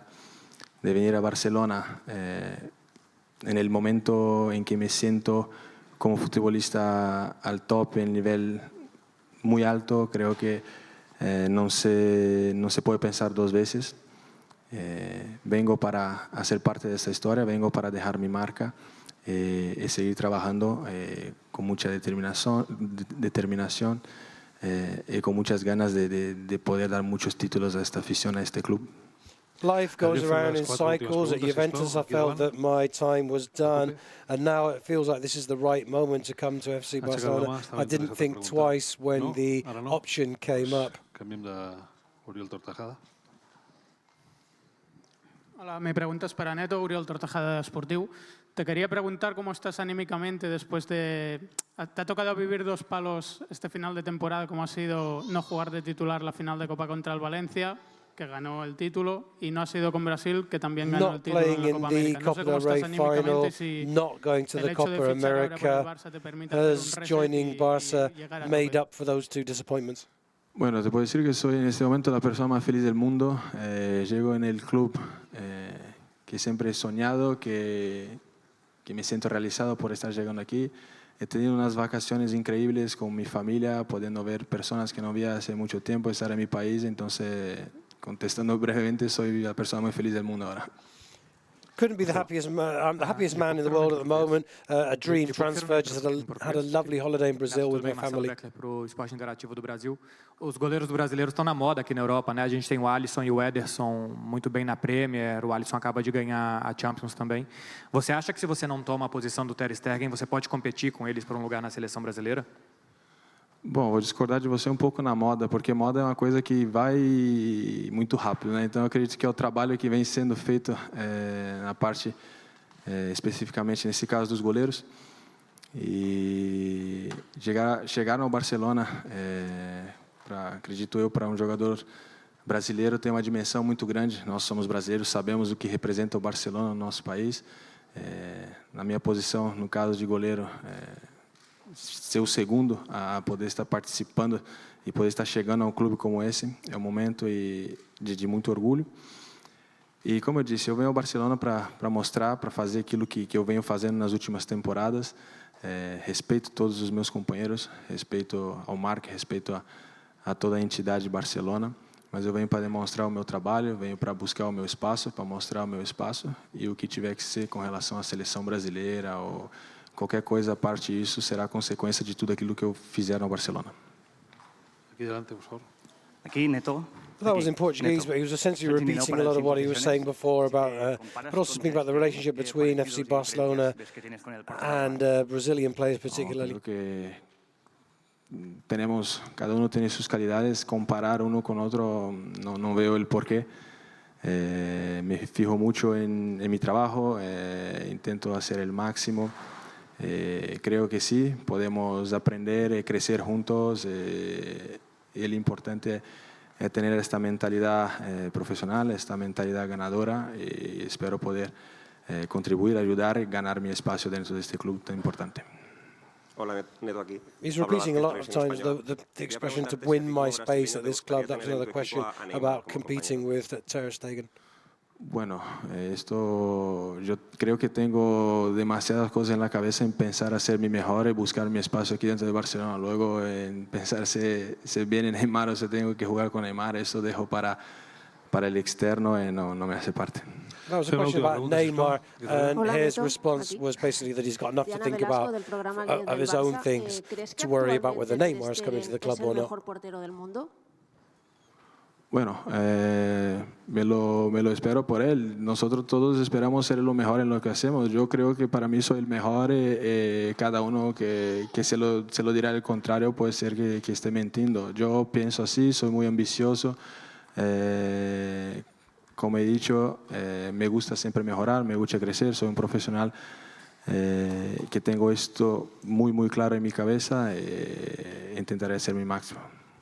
de venir a Barcelona en el momento en que me siento como futbolista al top, en nivel muy alto, creo que no se puede pensar dos veces. Vengo para hacer parte de esta historia, vengo para dejar mi marca y seguir trabajando con mucha determinación y con muchas ganas de poder dar muchos títulos a esta afición, a este club. Life goes around in cycles. At Juventus, I felt that my time was done, and now it feels like this is the right moment to come to FC Barcelona. I didn't think twice when the option came up. Hola, mi pregunta es para Neto, Oriol Tortajada de Esportiu. Te quería preguntar cómo estás anímicamente después de... ¿Te ha tocado vivir dos palos este final de temporada, como ha sido no jugar de titular la final de Copa contra el Valencia, que ganó el título, y no ha sido con Brasil, que también ganó el título en la Copa América? No sé cómo estás anímicamente, si not going to the Copa America has joining Barça made up for those two disappointments. Bueno, te puedo decir que soy en este momento la persona más feliz del mundo. Llego en el club que siempre he soñado, que me siento realizado por estar llegando aquí. He tenido unas vacaciones increíbles con mi familia, pudiendo ver personas que no veía hace mucho tiempo, estar en mi país. Entonces, contestando brevemente, soy la persona más feliz del mundo ahora. Couldn't be the happiest man. I'm the happiest man in the world at the moment. A dream transfer. Just had a lovely holiday in Brazil with my family. Pro Esporte Interativo do Brasil. Os goleiros brasileiros estão na moda aqui na Europa, né? A gente tem o Alisson e o Ederson muito bem na Premier. O Alisson acaba de ganhar a Champions também. Você acha que se você não toma a posição do Ter Stegen, você pode competir com eles por um lugar na seleção brasileira? Bom, vou discordar de você um pouco na moda, porque moda é uma coisa que vai muito rápido, né? Então eu acredito que é o trabalho que vem sendo feito na parte, especificamente nesse caso dos goleiros. E chegar no Barcelona, acredito eu, para um jogador brasileiro tem uma dimensão muito grande. Nós somos brasileiros, sabemos o que representa o Barcelona no nosso país. Na minha posição, no caso de goleiro, ser o segundo a poder estar participando e poder estar chegando a um clube como esse é um momento de muito orgulho. E como eu disse, eu venho ao Barcelona para mostrar, para fazer aquilo que eu venho fazendo nas últimas temporadas. Respeito todos os meus companheiros, respeito ao Marc, respeito a toda a entidade de Barcelona, mas eu venho para demonstrar o meu trabalho, venho para buscar o meu espaço, para mostrar o meu espaço, e o que tiver que ser com relação à seleção brasileira ou qualquer coisa a parte disso será consequência de tudo aquilo que eu fizer no Barcelona. Aqui delante, por favor. Aqui, Neto. That was in Portuguese, but he was essentially repeating a lot of what he was saying before about, but also speaking about the relationship between FC Barcelona and Brazilian players particularly. Creo que cada uno tiene sus calidades, comparar uno con otro no veo el porqué. Me fijo mucho en mi trabajo, intento hacer el máximo. Creo que sí, podemos aprender y crecer juntos. El importante es tener esta mentalidad profesional, esta mentalidad ganadora, y espero poder contribuir, ayudar y ganar mi espacio dentro de este club tan importante. Hola, Neto aquí. He's repeating a lot of times the expression to win my space at this club. That was another question about competing with Ter Stegen. Bueno, yo creo que tengo demasiadas cosas en la cabeza en pensar hacer mi mejor y buscar mi espacio aquí dentro de Barcelona. Luego en pensar si viene Neymar o si tengo que jugar con Neymar, eso dejo para el externo y no me hace parte. That was a question about Neymar, and his response was basically that he's got enough to think about of his own things to worry about whether Neymar is coming to the club or not. Bueno, me lo espero por él. Nosotros todos esperamos ser lo mejor en lo que hacemos. Yo creo que para mí soy el mejor. Cada uno que se lo dirá al contrario puede ser que esté mintiendo. Yo pienso así, soy muy ambicioso. Como he dicho, me gusta siempre mejorar, me gusta crecer. Soy un profesional que tengo esto muy, muy claro en mi cabeza. Intentaré hacer mi máximo.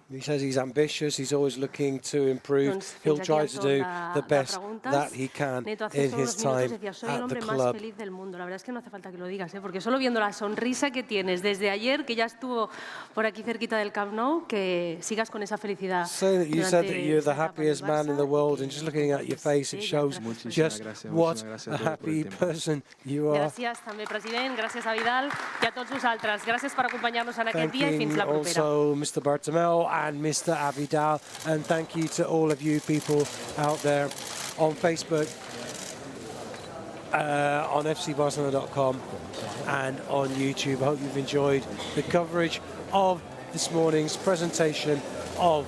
He says he's ambitious, he's always looking to improve. He'll try to do the best that he can in his time at the club. Soy el hombre más feliz del mundo. La verdad es que no hace falta que lo digas, porque solo viendo la sonrisa que tienes desde ayer, que ya estuvo por aquí cerquita del Camp Nou, que sigas con esa felicidad. Say that you said that you're the happiest man in the world, and just looking at your face, it shows just what a happy person you are. Gràcies també, president, gràcies a Vidal i a tots vosaltres. Gràcies per acompanyar-nos en aquest dia i fins la propera. Also, Mr. Bartomeu and Mr. Avidal, and thank you to all of you people out there on Facebook. on fcbarcelona.com and on YouTube. I hope you've enjoyed the coverage of this morning's presentation of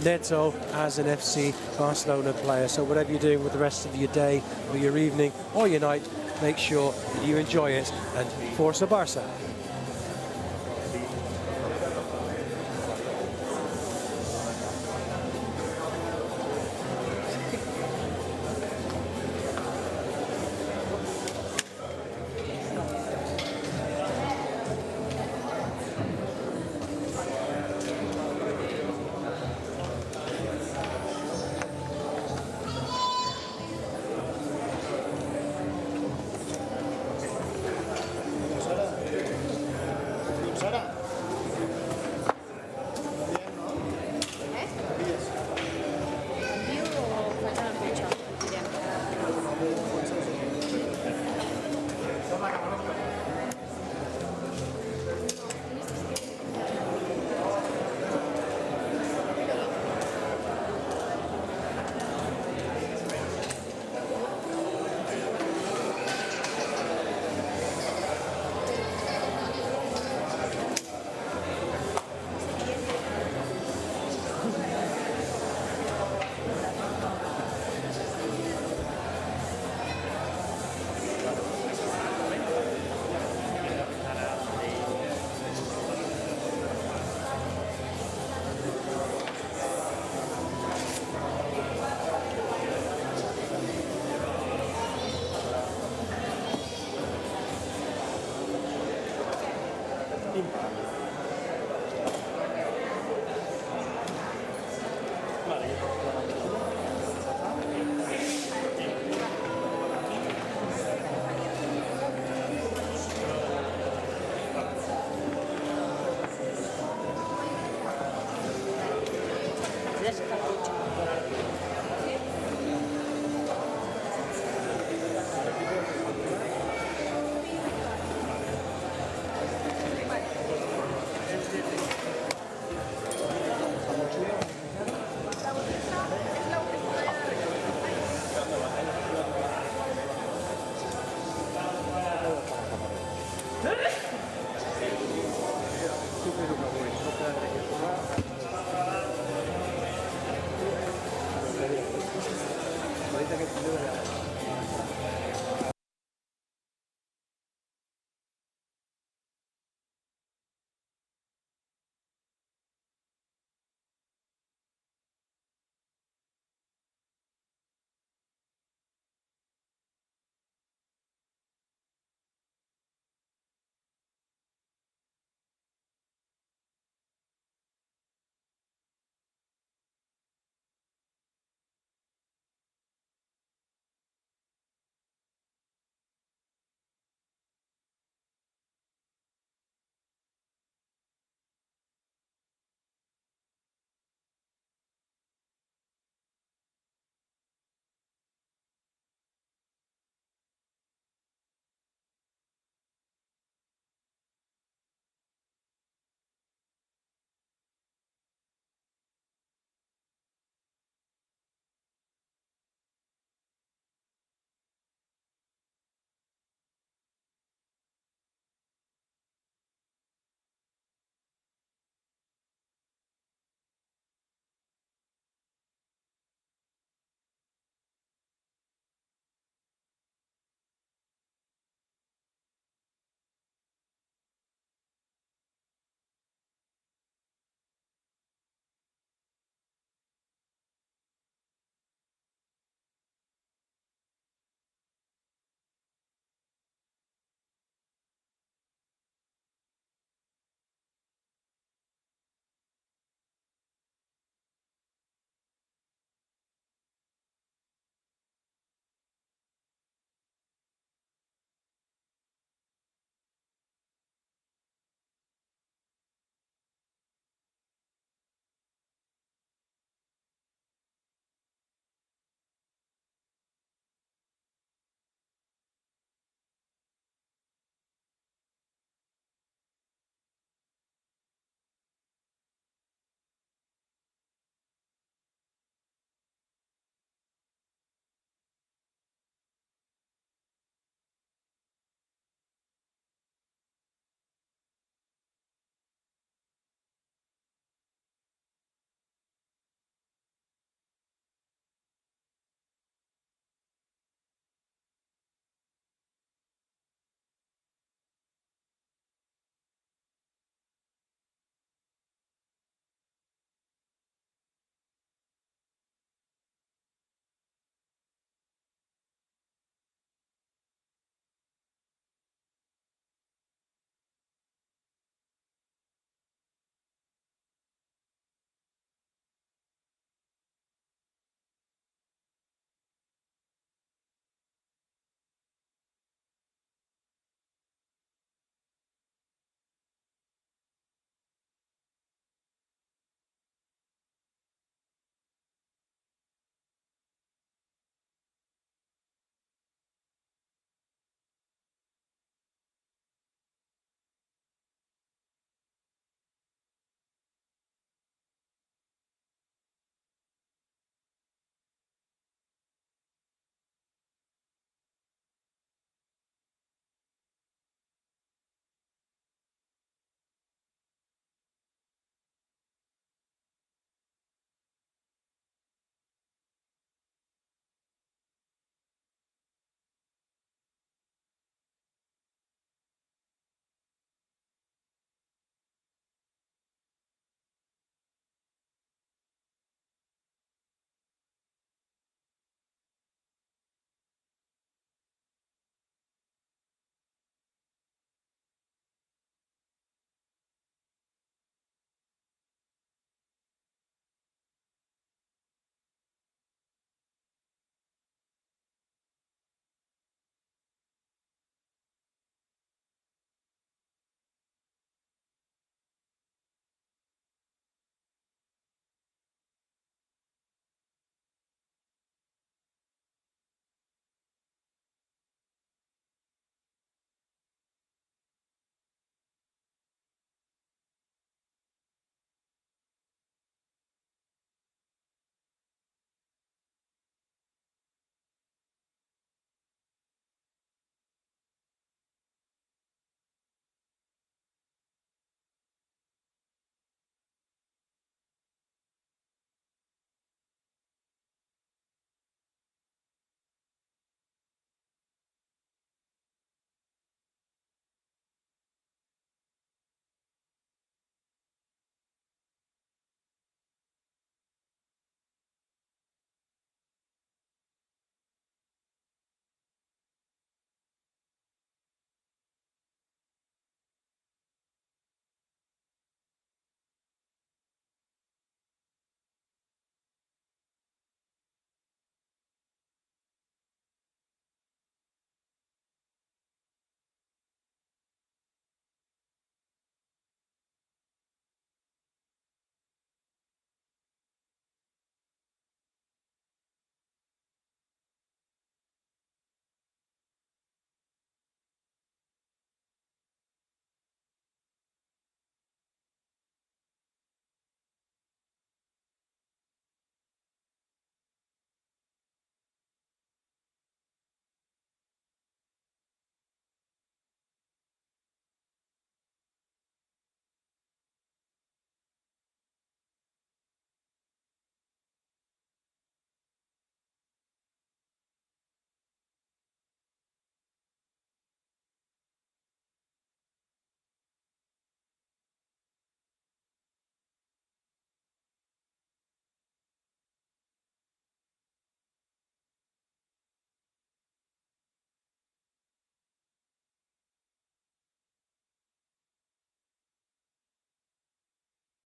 Neto as an FC Barcelona player. So whatever you're doing with the rest of your day or your evening or your night, make sure that you enjoy it, and Forza Barça. Ahorita que